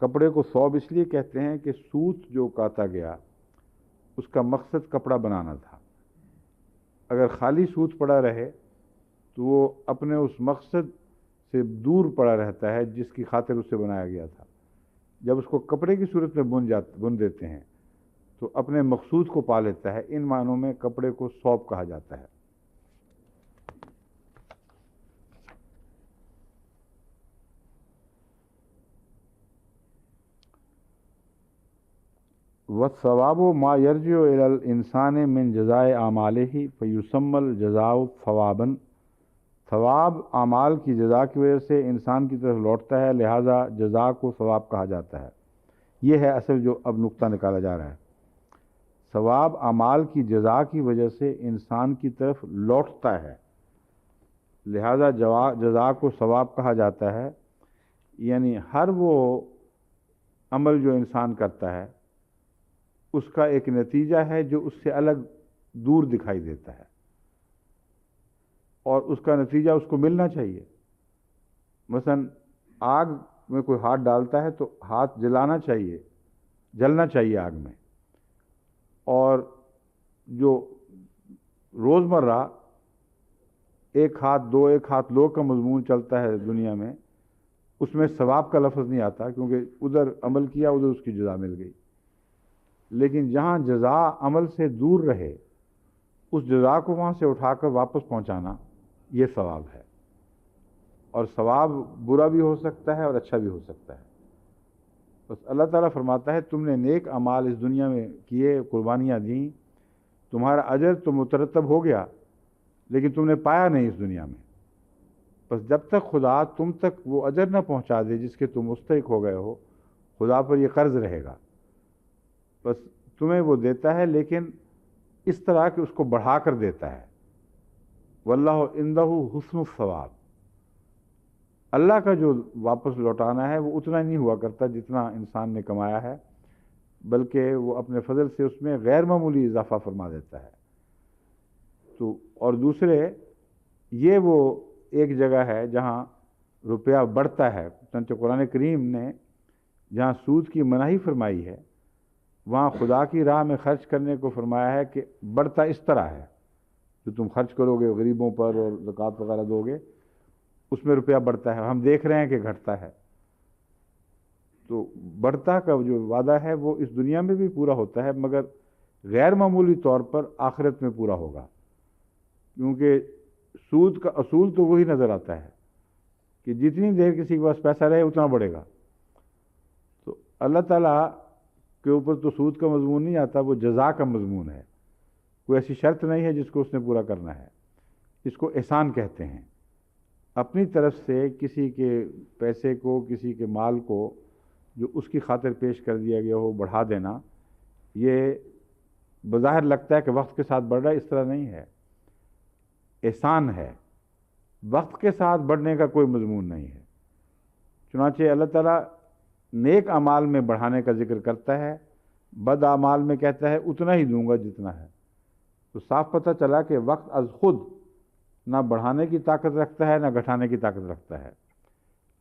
Speaker 1: کپڑے کو ثوب اس لیے کہتے ہیں کہ سوت جو کاتا گیا اس کا مقصد کپڑا بنانا تھا. اگر خالی سوت پڑا رہے تو وہ اپنے اس مقصد سے دور پڑا رہتا ہے جس کی خاطر اسے بنایا گیا تھا. جب اس کو کپڑے کی صورت میں بن دیتے ہیں تو اپنے مقصود کو پا لیتا ہے. ان معنوں میں کپڑے کو ثوب کہا جاتا ہے. والثواب ما یرجع الی الانسان من جزاء اعمالہ فیسمی الجزاء ثوابا، ثواب اعمال کی جزا کی وجہ سے انسان کی طرف لوٹتا ہے، لہذا جزا کو ثواب کہا جاتا ہے. یہ ہے اصل جو اب نقطہ نکالا جا رہا ہے. ثواب اعمال کی جزا کی وجہ سے انسان کی طرف لوٹتا ہے، لہذا جزا کو ثواب کہا جاتا ہے. یعنی ہر وہ عمل جو انسان کرتا ہے اس کا ایک نتیجہ ہے جو اس سے الگ دور دکھائی دیتا ہے، اور اس کا نتیجہ اس کو ملنا چاہیے. مثلا آگ میں کوئی ہاتھ ڈالتا ہے تو ہاتھ جلنا چاہیے آگ میں. اور جو روزمرہ ایک ہاتھ دو کا مضمون چلتا ہے دنیا میں، اس میں ثواب کا لفظ نہیں آتا کیونکہ ادھر عمل کیا ادھر اس کی جزا مل گئی. لیکن جہاں جزا عمل سے دور رہے اس جزا کو وہاں سے اٹھا کر واپس پہنچانا یہ ثواب ہے. اور ثواب برا بھی ہو سکتا ہے اور اچھا بھی ہو سکتا ہے. بس اللہ تعالیٰ فرماتا ہے تم نے نیک اعمال اس دنیا میں کیے، قربانیاں دیں، تمہارا اجر تو مترتب ہو گیا لیکن تم نے پایا نہیں اس دنیا میں. بس جب تک خدا تم تک وہ اجر نہ پہنچا دے جس کے تم مستحق ہو گئے ہو، خدا پر یہ قرض رہے گا. بس تمہیں وہ دیتا ہے لیکن اس طرح کہ اس کو بڑھا کر دیتا ہے. واللہ عندہ حسن الثواب، اللہ کا جو واپس لوٹانا ہے وہ اتنا نہیں ہوا کرتا جتنا انسان نے کمایا ہے، بلکہ وہ اپنے فضل سے اس میں غیر معمولی اضافہ فرما دیتا ہے. تو اور دوسرے یہ وہ ایک جگہ ہے جہاں روپیہ بڑھتا ہے. چنانچہ قرآن کریم نے جہاں سود کی مناہی فرمائی ہے وہاں خدا کی راہ میں خرچ کرنے کو فرمایا ہے کہ بڑھتا اس طرح ہے، جو تم خرچ کرو گے غریبوں پر اور زکوٰۃ وغیرہ دو گے اس میں روپیہ بڑھتا ہے. ہم دیکھ رہے ہیں کہ گھٹتا ہے. تو بڑھتا کا جو وعدہ ہے وہ اس دنیا میں بھی پورا ہوتا ہے مگر غیر معمولی طور پر آخرت میں پورا ہوگا، کیونکہ سود کا اصول تو وہی نظر آتا ہے کہ جتنی دیر کسی کے پاس پیسہ رہے اتنا بڑھے گا. تو اللہ تعالیٰ کے اوپر تو سود کا مضمون نہیں آتا، وہ جزا کا مضمون ہے. کوئی ایسی شرط نہیں ہے جس کو اس نے پورا کرنا ہے. اس کو احسان کہتے ہیں. اپنی طرف سے کسی کے پیسے کو، کسی کے مال کو جو اس کی خاطر پیش کر دیا گیا ہو بڑھا دینا، یہ بظاہر لگتا ہے کہ وقت کے ساتھ بڑھ رہا ہے، اس طرح نہیں ہے، احسان ہے، وقت کے ساتھ بڑھنے کا کوئی مضمون نہیں ہے۔ چنانچہ اللہ تعالیٰ نیک اعمال میں بڑھانے کا ذکر کرتا ہے، بد اعمال میں کہتا ہے اتنا ہی دوں گا جتنا ہے۔ تو صاف پتہ چلا کہ وقت از خود نہ بڑھانے کی طاقت رکھتا ہے نہ گھٹانے کی طاقت رکھتا ہے۔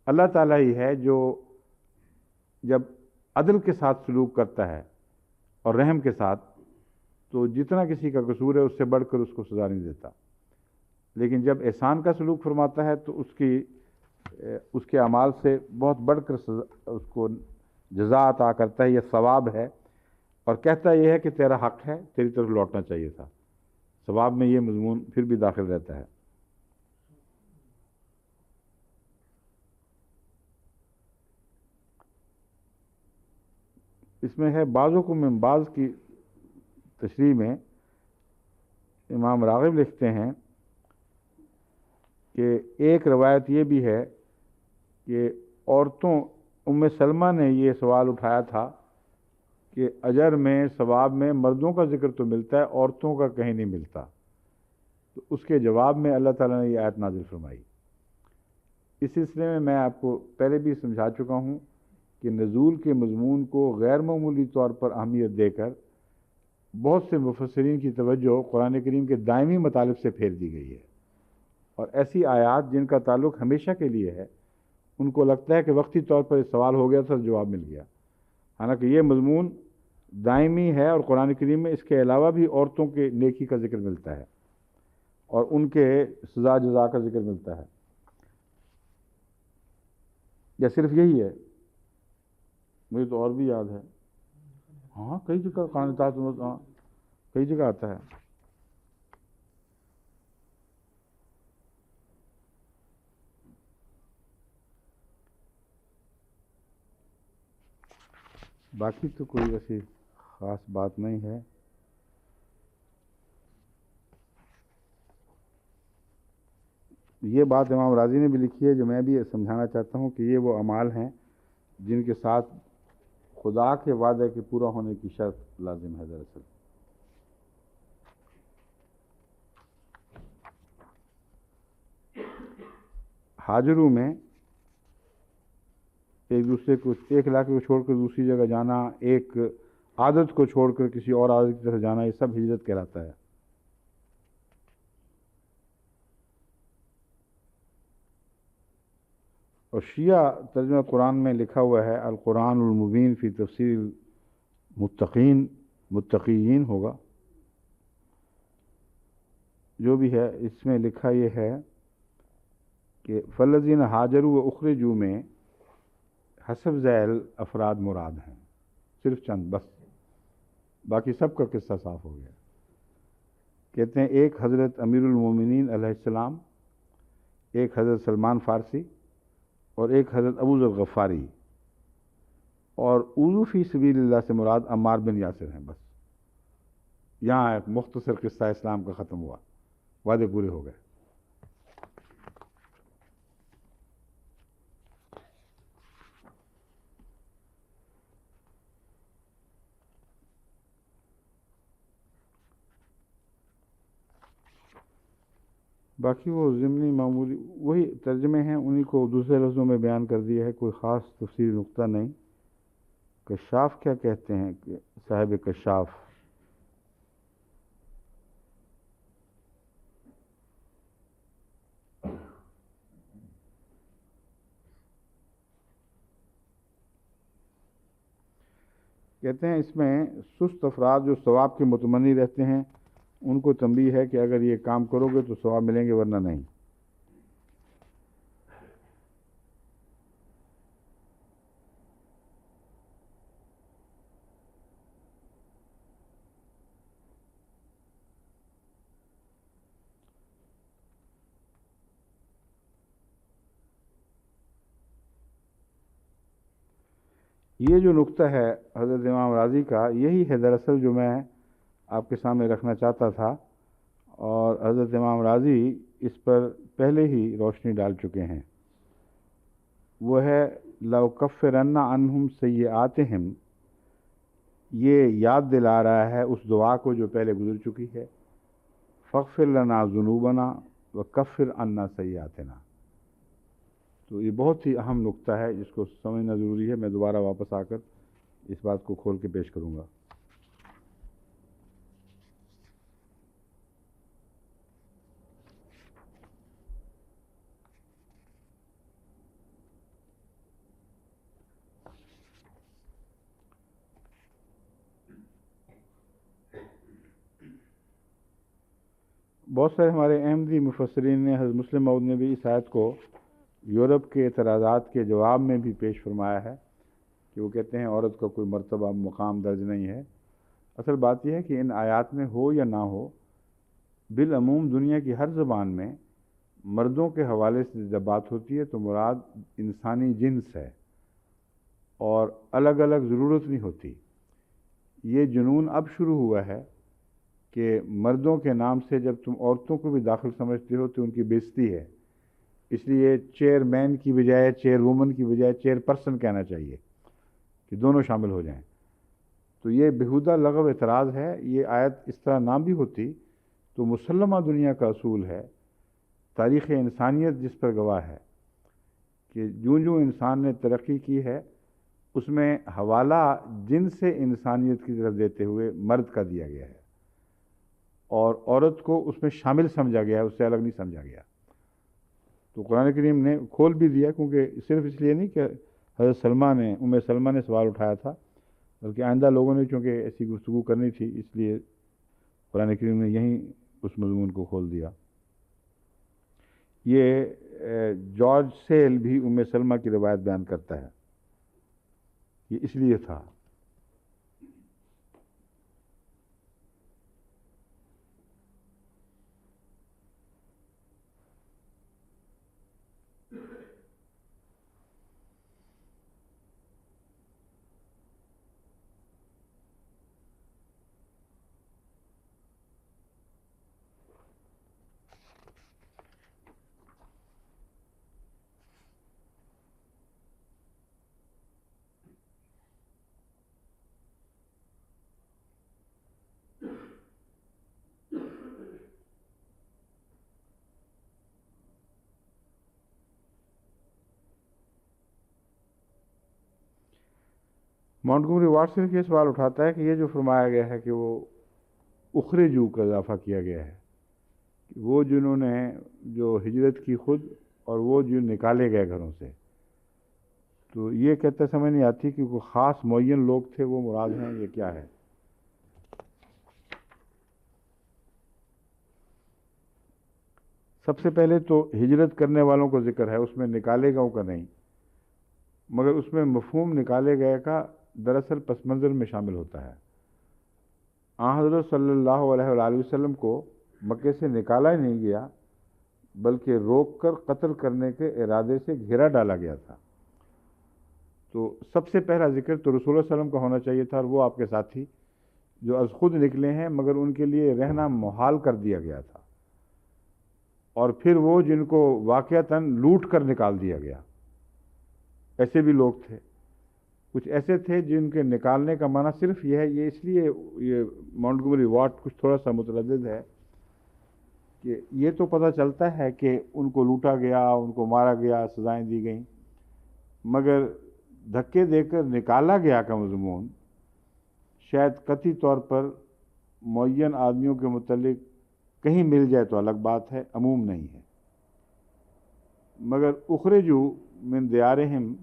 Speaker 1: اللہ تعالیٰ ہی ہے جو جب عدل کے ساتھ سلوک کرتا ہے اور رحم کے ساتھ، تو جتنا کسی کا قصور ہے اس سے بڑھ کر اس کو سزا نہیں دیتا، لیکن جب احسان کا سلوک فرماتا ہے تو اس کے اعمال سے بہت بڑھ کر اس کو جزا عطا کرتا ہے، یہ ثواب ہے، اور کہتا یہ ہے کہ تیرا حق ہے، تیری طرف لوٹنا چاہیے تھا۔ ثواب میں یہ مضمون پھر بھی داخل رہتا ہے۔ اس میں ہے بعضوں کو من بعض کی تشریح میں امام راغب لکھتے ہیں کہ ایک روایت یہ بھی ہے کہ عورتوں، ام سلمہ نے یہ سوال اٹھایا تھا کہ اجر میں، ثواب میں مردوں کا ذکر تو ملتا ہے، عورتوں کا کہیں نہیں ملتا، تو اس کے جواب میں اللہ تعالیٰ نے یہ آیت نازل فرمائی۔ اس سلسلے میں میں آپ کو پہلے بھی سمجھا چکا ہوں کہ نزول کے مضمون کو غیر معمولی طور پر اہمیت دے کر بہت سے مفسرین کی توجہ قرآن کریم کے دائمی مطالب سے پھیر دی گئی ہے، اور ایسی آیات جن کا تعلق ہمیشہ کے لیے ہے ان کو لگتا ہے کہ وقتی طور پر اس سوال ہو گیا تھا، جواب مل گیا، حالانکہ یہ مضمون دائمی ہے، اور قرآن کریم میں اس کے علاوہ بھی عورتوں کے نیکی کا ذکر ملتا ہے اور ان کے سزا جزا کا ذکر ملتا ہے۔ یا صرف یہی ہے؟ مجھے تو اور بھی یاد ہے، ہاں کئی جگہ قانتات، ہاں کئی جگہ آتا ہے۔ باقی تو کوئی ایسی خاص بات نہیں ہے۔ یہ بات امام راضی نے بھی لکھی ہے جو میں بھی سمجھانا چاہتا ہوں کہ یہ وہ اعمال ہیں جن کے ساتھ خدا کے وعدے کے پورا ہونے کی شرط لازم ہے۔ دراصل ہاجروں میں ایک دوسرے کو، ایک علاقے کو چھوڑ کر دوسری جگہ جانا، ایک عادت کو چھوڑ کر کسی اور عادت کی طرف جانا، یہ سب ہجرت کہلاتا ہے۔ اور شیعہ ترجمہ قرآن میں لکھا ہوا ہے القرآن المبین فی تفسیر متقین ہوگا، جو بھی ہے اس میں لکھا یہ ہے کہ فالذین ہاجروا و اخرجوا میں حسب ذیل افراد مراد ہیں، صرف چند بس، باقی سب کا قصہ صاف ہو گیا۔ کہتے ہیں ایک حضرت امیر المومنین علیہ السلام، ایک حضرت سلمان فارسی، اور ایک حضرت ابو ذر غفاری، اور اوذو فی سبیل اللہ سے مراد عمار بن یاسر ہیں۔ بس یہاں ایک مختصر قصہ اسلام کا ختم ہوا، وعدے پورے ہو گئے۔ باقی وہ ضمنی معمولی وہی ترجمے ہیں، انہی کو دوسرے لفظوں میں بیان کر دیا ہے، کوئی خاص تفصیلی نقطہ نہیں۔ کشاف کیا کہتے ہیں کہ صاحب کشاف؟ کہتے ہیں اس میں سست افراد جو ثواب کے متمنی رہتے ہیں ان کو تنبیہ ہے کہ اگر یہ کام کرو گے تو ثواب ملیں گے، ورنہ نہیں۔ یہ جو نقطہ ہے حضرت امام راضی کا، یہی ہے دراصل جو میں آپ کے سامنے رکھنا چاہتا تھا، اور حضرت امام راضی اس پر پہلے ہی روشنی ڈال چکے ہیں۔ وہ ہے لَأُكَفِّرَنَّ عَنْهُمْ سَيِّئَاتِهِمْ، یہ یاد دلا رہا ہے اس دعا کو جو پہلے گزر چکی ہے، فاغفر لنا ذنوبنا وکفر عنا سیئاتنا۔ تو یہ بہت ہی اہم نقطہ ہے جس کو سمجھنا ضروری ہے۔ میں دوبارہ واپس آ کر اس بات کو کھول کے پیش کروں گا۔ بہت سارے ہمارے احمدی مفسرین نے، حضرت مسلم موعود نے بھی اس آیت کو یورپ کے اعتراضات کے جواب میں بھی پیش فرمایا ہے کہ وہ کہتے ہیں عورت کا کوئی مرتبہ مقام درج نہیں ہے۔ اصل بات یہ ہے کہ ان آیات میں ہو یا نہ ہو، بالعموم دنیا کی ہر زبان میں مردوں کے حوالے سے جب بات ہوتی ہے تو مراد انسانی جنس ہے اور الگ الگ ضرورت نہیں ہوتی۔ یہ جنون اب شروع ہوا ہے کہ مردوں کے نام سے جب تم عورتوں کو بھی داخل سمجھتے ہو تو ان کی بےزتی ہے، اس لیے چیئر مین کی بجائے چیئر وومن کی بجائے چیئر پرسن کہنا چاہیے کہ دونوں شامل ہو جائیں۔ تو یہ بےہودہ لغو اعتراض ہے۔ یہ آیت اس طرح نہ بھی ہوتی تو مسلمہ دنیا کا اصول ہے، تاریخ انسانیت جس پر گواہ ہے کہ جوں جوں انسان نے ترقی کی ہے اس میں حوالہ جنس انسانیت کی طرف دیتے ہوئے مرد کا دیا گیا ہے اور عورت کو اس میں شامل سمجھا گیا ہے، اس سے الگ نہیں سمجھا گیا۔ تو قرآن کریم نے کھول بھی دیا، کیونکہ صرف اس لیے نہیں کہ حضرت سلمہ نے، ام سلمہ نے سوال اٹھایا تھا، بلکہ آئندہ لوگوں نے چونکہ ایسی گفتگو کرنی تھی اس لیے قرآن کریم نے یہیں اس مضمون کو کھول دیا۔ یہ جارج سیل بھی ام سلمہ کی روایت بیان کرتا ہے، یہ اس لیے تھا۔ مونٹگومری واٹ صرف یہ سوال اٹھاتا ہے کہ یہ جو فرمایا گیا ہے کہ وہ اخرجو کا اضافہ کیا گیا ہے، وہ جنہوں نے جو ہجرت کی خود اور وہ جو نکالے گئے گھروں سے، تو یہ کہتے سمجھ نہیں آتی کہ کوئی خاص معین لوگ تھے وہ مراد ہیں، یہ کیا ہے؟ سب سے پہلے تو ہجرت کرنے والوں کو ذکر ہے، اس میں نکالے گئے کا نہیں، مگر اس میں مفہوم نکالے گئے کا دراصل پس منظر میں شامل ہوتا ہے۔ آن حضرت صلی اللہ علیہ وآلہ وسلم کو مکے سے نکالا ہی نہیں گیا بلکہ روک کر قتل کرنے کے ارادے سے گھیرا ڈالا گیا تھا۔ تو سب سے پہلا ذکر تو رسول اللہ علیہ وسلم کا ہونا چاہیے تھا، اور وہ آپ کے ساتھی جو از خود نکلے ہیں مگر ان کے لیے رہنا محال کر دیا گیا تھا، اور پھر وہ جن کو واقعتاً لوٹ کر نکال دیا گیا، ایسے بھی لوگ تھے۔ کچھ ایسے تھے جن کے نکالنے کا معنی صرف یہ ہے، یہ اس لیے یہ مونٹگومری واٹ کچھ تھوڑا سا متردد ہے کہ یہ تو پتہ چلتا ہے کہ ان کو لوٹا گیا، ان کو مارا گیا، سزائیں دی گئیں، مگر دھکے دے کر نکالا گیا کا مضمون شاید قطعی طور پر معین آدمیوں کے متعلق کہیں مل جائے تو الگ بات ہے، عموم نہیں ہے۔ مگر اخرجو من دیارہم،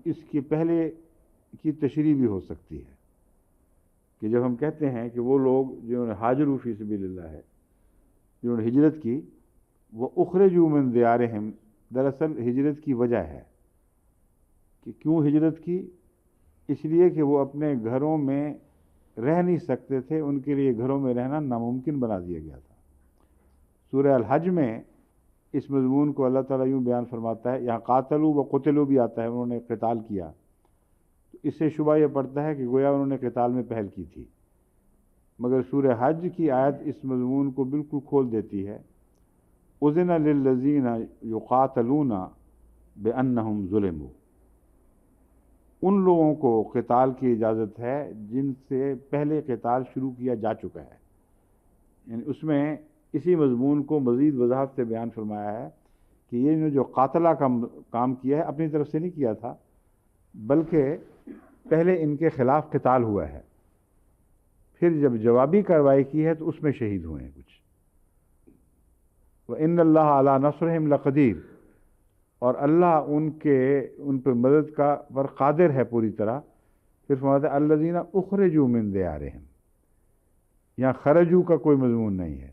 Speaker 1: اس کے پہلے کی تشریح بھی ہو سکتی ہے کہ جب ہم کہتے ہیں کہ وہ لوگ جنہوں نے ہاجروا فی سبیل اللہ ہے، جنہوں نے ہجرت کی، وہ اخرجوا من دیارہم، دراصل ہجرت کی وجہ ہے کہ کیوں ہجرت کی؟ اس لیے کہ وہ اپنے گھروں میں رہ نہیں سکتے تھے، ان کے لیے گھروں میں رہنا ناممکن بنا دیا گیا تھا۔ سورہ الحج میں اس مضمون کو اللہ تعالیٰ یوں بیان فرماتا ہے، یہاں قاتلوا و قتلوا بھی آتا ہے، انہوں نے قتال کیا، تو اس سے شبہ یہ پڑتا ہے کہ گویا انہوں نے قتال میں پہل کی تھی، مگر سورہ حج کی آیت اس مضمون کو بالکل کھول دیتی ہے۔ اذن للذین یقاتلون بانہم ظلموا، ان لوگوں کو قتال کی اجازت ہے جن سے پہلے قتال شروع کیا جا چکا ہے. یعنی اس میں اسی مضمون کو مزید وضاحت سے بیان فرمایا ہے کہ یہ جو قاتلہ کا کام کیا ہے اپنی طرف سے نہیں کیا تھا، بلکہ پہلے ان کے خلاف قتال ہوا ہے، پھر جب جوابی کارروائی کی ہے تو اس میں شہید ہوئے ہیں کچھ. وَإِنَّ اللَّهَ عَلَىٰ نَصْرِهِمْ لَقَدِيرٌ، اور اللہ ان پر مدد کا پر قادر ہے پوری طرح. پھر فرماتا ہے الَّذِينَ أُخْرِجُوا مِن دِيَارِهِمْ، یہاں خرجو کا کوئی مضمون نہیں ہے،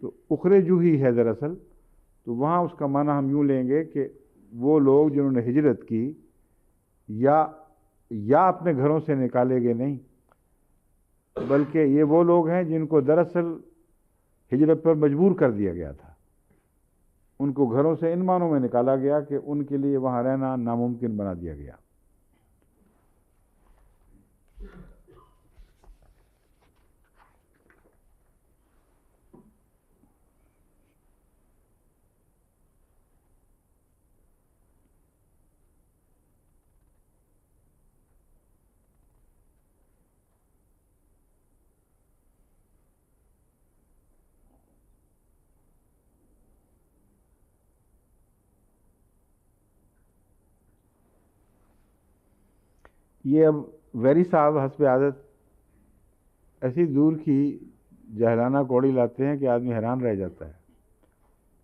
Speaker 1: تو اخرجو ہی ہے دراصل. تو وہاں اس کا معنی ہم یوں لیں گے کہ وہ لوگ جنہوں نے ہجرت کی یا اپنے گھروں سے نکالے گئے نہیں، بلکہ یہ وہ لوگ ہیں جن کو دراصل ہجرت پر مجبور کر دیا گیا تھا. ان کو گھروں سے ان معنوں میں نکالا گیا کہ ان کے لیے وہاں رہنا ناممکن بنا دیا گیا. یہ اب ویری صاحب حسب عادت ایسی دور کی جہلانہ کوڑی لاتے ہیں کہ آدمی حیران رہ جاتا ہے.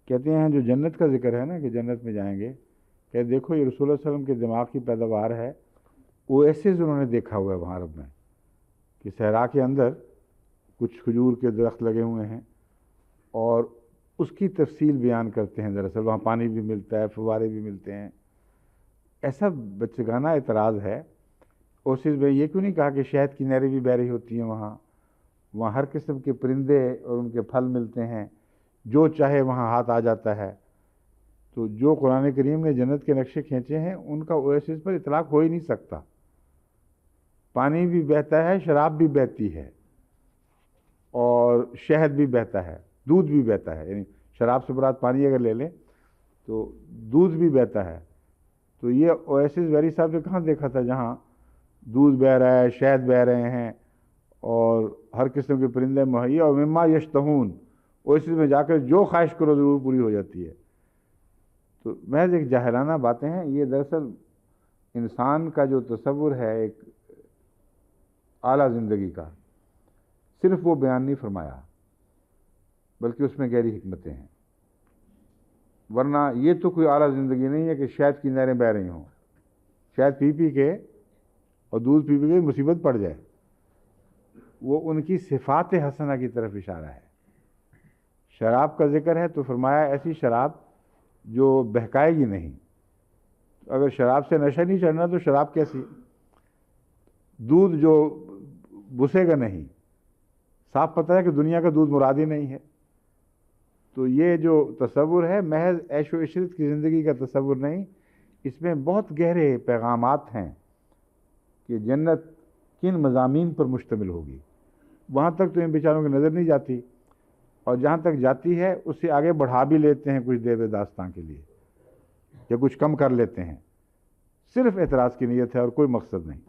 Speaker 1: کہتے ہیں جو جنت کا ذکر ہے نا کہ جنت میں جائیں گے، کہ دیکھو یہ رسول اللہ علیہ وسلم کے دماغ کی پیداوار ہے. وہ ایسے انہوں نے دیکھا ہوا ہے وہاں عرب میں کہ صحرا کے اندر کچھ کھجور کے درخت لگے ہوئے ہیں اور اس کی تفصیل بیان کرتے ہیں. دراصل وہاں پانی بھی ملتا ہے، فوارے بھی ملتے ہیں. ایسا بچگانہ اعتراض ہے. اور صرف یہ کیوں نہیں کہا کہ شہد کی نہریں بھی بہہ رہی ہوتی ہیں وہاں ہر قسم کے پرندے اور ان کے پھل ملتے ہیں، جو چاہے وہاں ہاتھ آ جاتا ہے. تو جو قرآن کریم نے جنت کے نقشے کھینچے ہیں ان کا اویسس پر اطلاق ہو ہی نہیں سکتا. پانی بھی بہتا ہے، شراب بھی بہتی ہے، اور شہد بھی بہتا ہے، دودھ بھی بہتا ہے. یعنی شراب سے مراد پانی اگر لے لیں تو دودھ بھی بہتا ہے. تو یہ اویسس ویری صاحب نے کہاں دیکھا تھا جہاں دودھ بہہ رہا ہے، شہد بہہ رہے ہیں اور ہر قسم کے پرندے مہیا، اور مما یشتہون، اویسس میں جا کر جو خواہش کرو ضرور پوری ہو جاتی ہے. تو محض ایک جاہلانہ باتیں ہیں. یہ دراصل انسان کا جو تصور ہے ایک اعلیٰ زندگی کا، صرف وہ بیان نہیں فرمایا بلکہ اس میں گہری حکمتیں ہیں. ورنہ یہ تو کوئی اعلیٰ زندگی نہیں ہے کہ شہد کی نہریں بہہ رہی ہوں، شہد پی پی کے اور دودھ پی پی کے مصیبت پڑ جائے. وہ ان کی صفات حسنہ کی طرف اشارہ ہے. شراب کا ذکر ہے تو فرمایا ایسی شراب جو بہکائے گی نہیں. اگر شراب سے نشہ نہیں چڑھنا تو شراب کیسی؟ دودھ جو بسے گا نہیں، صاف پتہ ہے کہ دنیا کا دودھ مراد ہی نہیں ہے. تو یہ جو تصور ہے محض عیش و عشرت کی زندگی کا تصور نہیں، اس میں بہت گہرے پیغامات ہیں کہ جنت کن مضامین پر مشتمل ہوگی. وہاں تک تو ان بیچاروں کی نظر نہیں جاتی، اور جہاں تک جاتی ہے اس سے آگے بڑھا بھی لیتے ہیں کچھ دیر داستان کے لیے، یا کچھ کم کر لیتے ہیں. صرف اعتراض کی نیت ہے اور کوئی مقصد نہیں.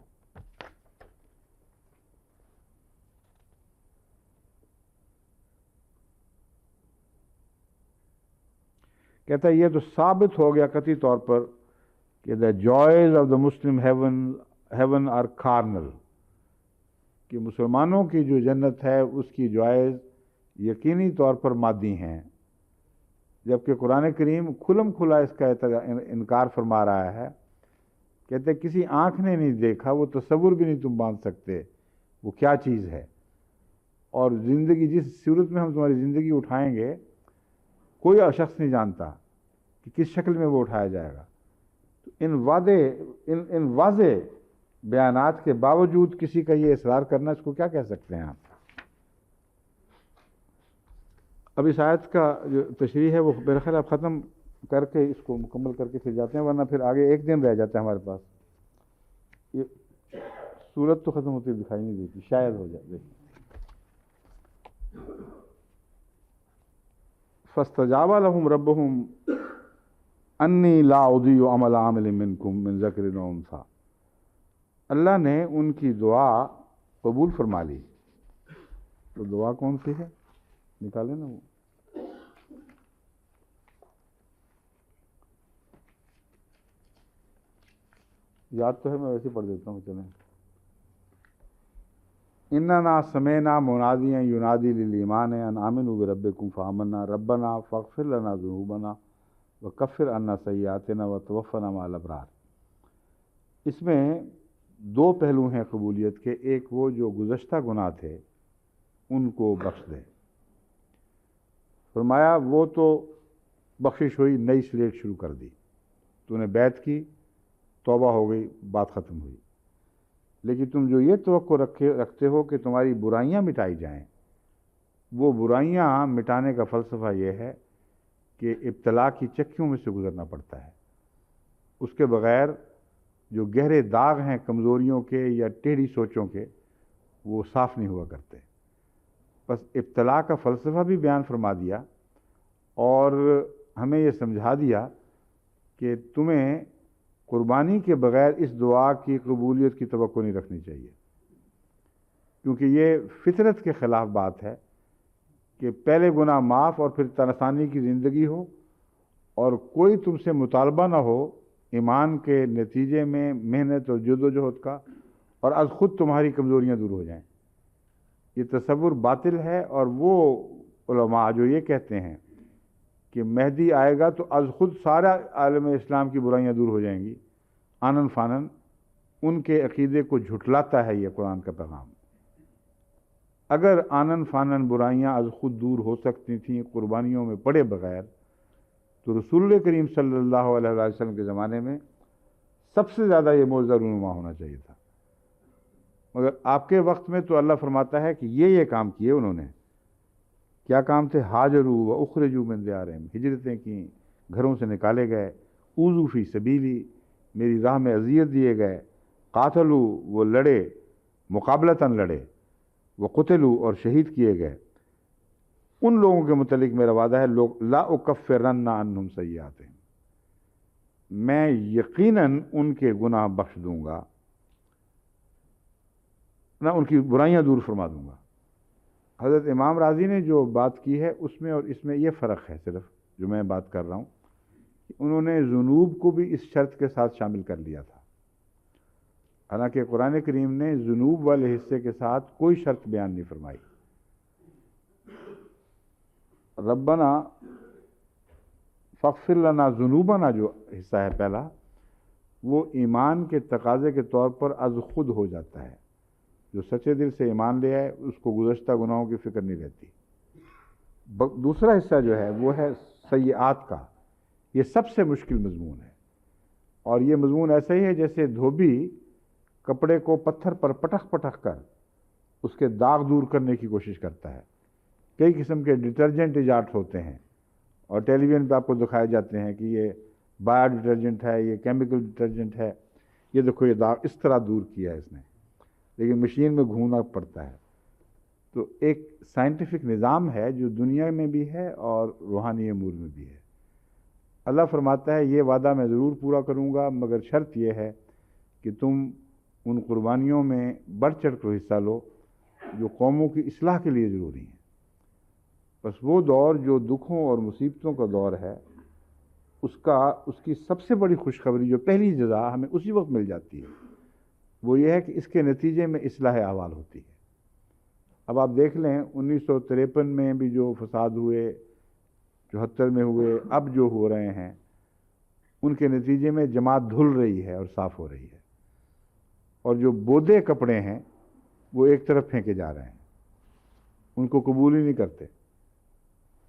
Speaker 1: کہتا ہے یہ تو ثابت ہو گیا قطعی طور پر کہ the joys of the Muslim heaven are carnal، کہ مسلمانوں کی جو جنت ہے اس کی جوائز یقینی طور پر مادی ہیں. جبکہ قرآن کریم کھلم کھلا اس کا انکار فرما رہا ہے. کہتے ہیں کسی آنکھ نے نہیں دیکھا، وہ تصور بھی نہیں تم باندھ سکتے وہ کیا چیز ہے. اور زندگی جس صورت میں ہم تمہاری زندگی اٹھائیں گے کوئی شخص نہیں جانتا کہ کس شکل میں وہ اٹھایا جائے گا. تو ان واضح بیانات کے باوجود کسی کا یہ اصرار کرنا، اس کو کیا کہہ سکتے ہیں آپ؟ اب اس آیت کا جو تشریح ہے وہ میرا خیال آپ ختم کر کے اس کو مکمل کر کے پھر جاتے ہیں، ورنہ پھر آگے ایک دن رہ جاتا ہے ہمارے پاس. یہ صورت تو ختم ہوتی دکھائی نہیں دیتی، شاید ہو جائے. فاستجاب لهم ربهم انی لا اضیع عمل عامل منکم من ذکر و انثی. اللہ نے ان کی دعا قبول فرما لی. تو دعا کون سی ہے؟ نکالے نا وہ. یاد تو ہے، میں ویسے پڑھ دیتا ہوں. چلیں. اننا سمعنا منادیا ینادی للایمان ان آمنوا بربکم فآمنا ربنا فاغفر لنا ذنوبنا وکفر عنا سیئاتنا وتوفنا مع الابرار. اس میں دو پہلو ہیں قبولیت کے. ایک وہ جو گزشتہ گناہ تھے ان کو بخش دے. فرمایا وہ تو بخشش ہوئی، نئی سلیٹ شروع کر دی. تو نے بیعت کی، توبہ ہو گئی، بات ختم ہوئی. لیکن تم جو یہ توقع رکھتے ہو کہ تمہاری برائیاں مٹائی جائیں، وہ برائیاں مٹانے کا فلسفہ یہ ہے کہ ابتلا کی چکیوں میں سے گزرنا پڑتا ہے. اس کے بغیر جو گہرے داغ ہیں کمزوریوں کے یا ٹیڑھی سوچوں کے، وہ صاف نہیں ہوا کرتے. بس ابتلا کا فلسفہ بھی بیان فرما دیا اور ہمیں یہ سمجھا دیا کہ تمہیں قربانی کے بغیر اس دعا کی قبولیت کی توقع نہیں رکھنی چاہیے، کیونکہ یہ فطرت کے خلاف بات ہے کہ پہلے گناہ معاف اور پھر تناسانی کی زندگی ہو اور کوئی تم سے مطالبہ نہ ہو ایمان کے نتیجے میں محنت اور جدوجہد کا، اور از خود تمہاری کمزوریاں دور ہو جائیں. یہ تصور باطل ہے. اور وہ علماء جو یہ کہتے ہیں کہ مہدی آئے گا تو از خود سارا عالم اسلام کی برائیاں دور ہو جائیں گی، آنن فانن، ان کے عقیدے کو جھٹلاتا ہے یہ قرآن کا پیغام. اگر آنن فانن برائیاں از خود دور ہو سکتی تھیں قربانیوں میں پڑے بغیر، تو رسول کریم صلی اللہ علیہ وسلم کے زمانے میں سب سے زیادہ یہ معجزہ رونما ہونا چاہیے تھا. مگر آپ کے وقت میں تو اللہ فرماتا ہے کہ یہ کام کیے انہوں نے. کیا کام تھے؟ ہاجروا و اخرجوا من دیارہم، ہجرتیں کیں، گھروں سے نکالے گئے. اوذوا فی سبیلی، میری راہ میں اذیت دیے گئے. قاتلوا، وہ لڑے، مقابلتاً لڑے. وقتلوا، اور شہید کیے گئے. ان لوگوں کے متعلق میرا وعدہ ہے، لا اکفرن عنہم سیئاتہم، میں یقیناً ان کے گناہ بخش دوں گا، نہ ان کی برائیاں دور فرما دوں گا. حضرت امام راضی نے جو بات کی ہے اس میں اور اس میں یہ فرق ہے صرف جو میں بات کر رہا ہوں، کہ انہوں نے ذنوب کو بھی اس شرط کے ساتھ شامل کر لیا تھا. حالانکہ قرآن کریم نے ذنوب والے حصے کے ساتھ کوئی شرط بیان نہیں فرمائی. ربنا فاغفر لنا ذنوبنا جو حصہ ہے پہلا، وہ ایمان کے تقاضے کے طور پر از خود ہو جاتا ہے. جو سچے دل سے ایمان لے آئے اس کو گزشتہ گناہوں کی فکر نہیں رہتی. دوسرا حصہ جو ہے وہ ہے سیئات کا. یہ سب سے مشکل مضمون ہے، اور یہ مضمون ایسا ہی ہے جیسے دھوبی کپڑے کو پتھر پر پٹخ پٹخ کر اس کے داغ دور کرنے کی کوشش کرتا ہے. کئی قسم کے ڈٹرجنٹ ایجاد ہوتے ہیں اور ٹیلی ویژن پہ آپ کو دکھائے جاتے ہیں کہ یہ بایو ڈٹرجنٹ ہے، یہ کیمیکل ڈٹرجنٹ ہے، یہ دیکھو یہ داغ اس طرح دور کیا ہے اس نے، لیکن مشین میں گھومنا پڑتا ہے. تو ایک سائنٹیفک نظام ہے جو دنیا میں بھی ہے اور روحانی امور میں بھی ہے. اللہ فرماتا ہے یہ وعدہ میں ضرور پورا کروں گا، مگر شرط یہ ہے کہ تم ان قربانیوں میں بڑھ چڑھ کر حصہ لو جو قوموں کی اصلاح کے لیے ضروری ہیں. بس وہ دور جو دکھوں اور مصیبتوں کا دور ہے، اس کی سب سے بڑی خوشخبری جو پہلی جزا ہمیں اسی وقت مل جاتی ہے، وہ یہ ہے کہ اس کے نتیجے میں اصلاح احوال ہوتی ہے. اب آپ دیکھ لیں 1953 میں بھی جو فساد ہوئے، 74 میں ہوئے، اب جو ہو رہے ہیں، ان کے نتیجے میں جماعت دھل رہی ہے اور صاف ہو رہی ہے. اور جو بودے کپڑے ہیں وہ ایک طرف پھینکے جا رہے ہیں، ان کو قبول ہی نہیں کرتے.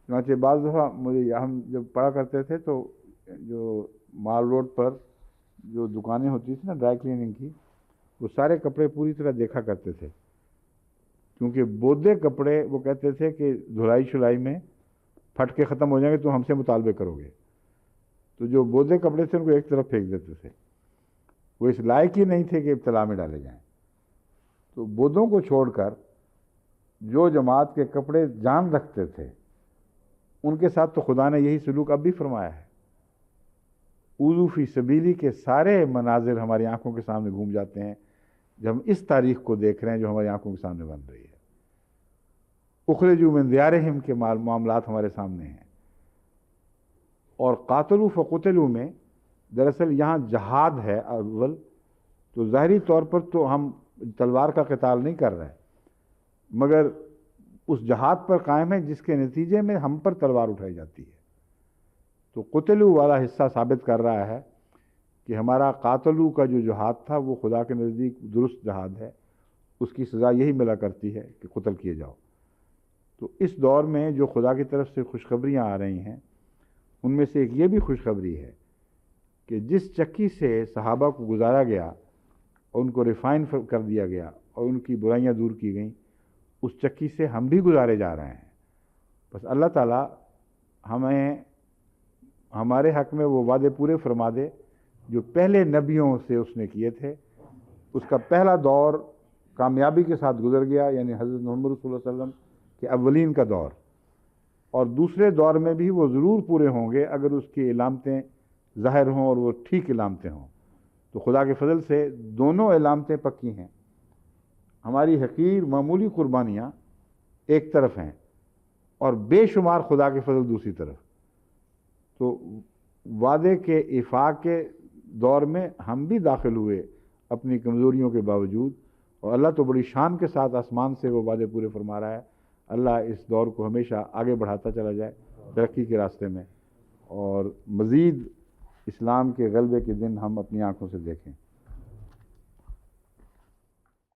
Speaker 1: چنانچہ بعض دفعہ ہم جب پڑھا کرتے تھے تو جو مال روڈ پر جو دکانیں ہوتی تھیں نا ڈرائی کلیننگ کی، وہ سارے کپڑے پوری طرح دیکھا کرتے تھے، کیونکہ بودے کپڑے وہ کہتے تھے کہ دھلائی شلائی میں پھٹ کے ختم ہو جائیں گے تو ہم سے مطالبے کرو گے. تو جو بودے کپڑے تھے ان کو ایک طرف پھینک دیتے تھے، وہ اس لائق ہی نہیں تھے کہ ابتلا میں ڈالے جائیں. تو بودوں کو چھوڑ کر جو جماعت کے کپڑے جان رکھتے تھے ان کے ساتھ تو خدا نے یہی سلوک اب بھی فرمایا ہے. اوذوا فی سبیلی کے سارے مناظر ہماری آنکھوں کے سامنے گھوم جاتے ہیں جب ہم اس تاریخ کو دیکھ رہے ہیں جو ہماری آنکھوں کے سامنے بن رہی ہے، اخرجوا من دیارہم کے معاملات ہمارے سامنے ہیں، اور قاتلوا فقتلوا میں دراصل یہاں جہاد ہے اول، تو ظاہری طور پر تو ہم تلوار کا قتال نہیں کر رہے، مگر اس جہاد پر قائم ہے جس کے نتیجے میں ہم پر تلوار اٹھائی جاتی ہے۔ تو قتلوا والا حصہ ثابت کر رہا ہے کہ ہمارا قاتلوا کا جو جہاد تھا وہ خدا کے نزدیک درست جہاد ہے، اس کی سزا یہی ملا کرتی ہے کہ قتل کیے جاؤ۔ تو اس دور میں جو خدا کی طرف سے خوشخبریاں آ رہی ہیں، ان میں سے ایک یہ بھی خوشخبری ہے کہ جس چکی سے صحابہ کو گزارا گیا اور ان کو ریفائن کر دیا گیا اور ان کی برائیاں دور کی گئیں، اس چکی سے ہم بھی گزارے جا رہے ہیں۔ بس اللہ تعالیٰ ہمیں ہمارے حق میں وہ وعدے پورے فرما دے جو پہلے نبیوں سے اس نے کیے تھے۔ اس کا پہلا دور کامیابی کے ساتھ گزر گیا، یعنی حضرت محمد صلی اللہ علیہ وسلم کے اولین کا دور، اور دوسرے دور میں بھی وہ ضرور پورے ہوں گے اگر اس کی علامتیں ظاہر ہوں اور وہ ٹھیک علامتیں ہوں۔ تو خدا کے فضل سے دونوں علامتیں پکی ہیں۔ ہماری حقیر معمولی قربانیاں ایک طرف ہیں اور بے شمار خدا کے فضل دوسری طرف۔ تو وعدے کے ایفاء کے دور میں ہم بھی داخل ہوئے اپنی کمزوریوں کے باوجود، اور اللہ تو بڑی شان کے ساتھ آسمان سے وہ وعدے پورے فرما رہا ہے۔ اللہ اس دور کو ہمیشہ آگے بڑھاتا چلا جائے ترقی کے راستے میں، اور مزید اسلام کے غلبے کے دن ہم اپنی آنکھوں سے دیکھیں۔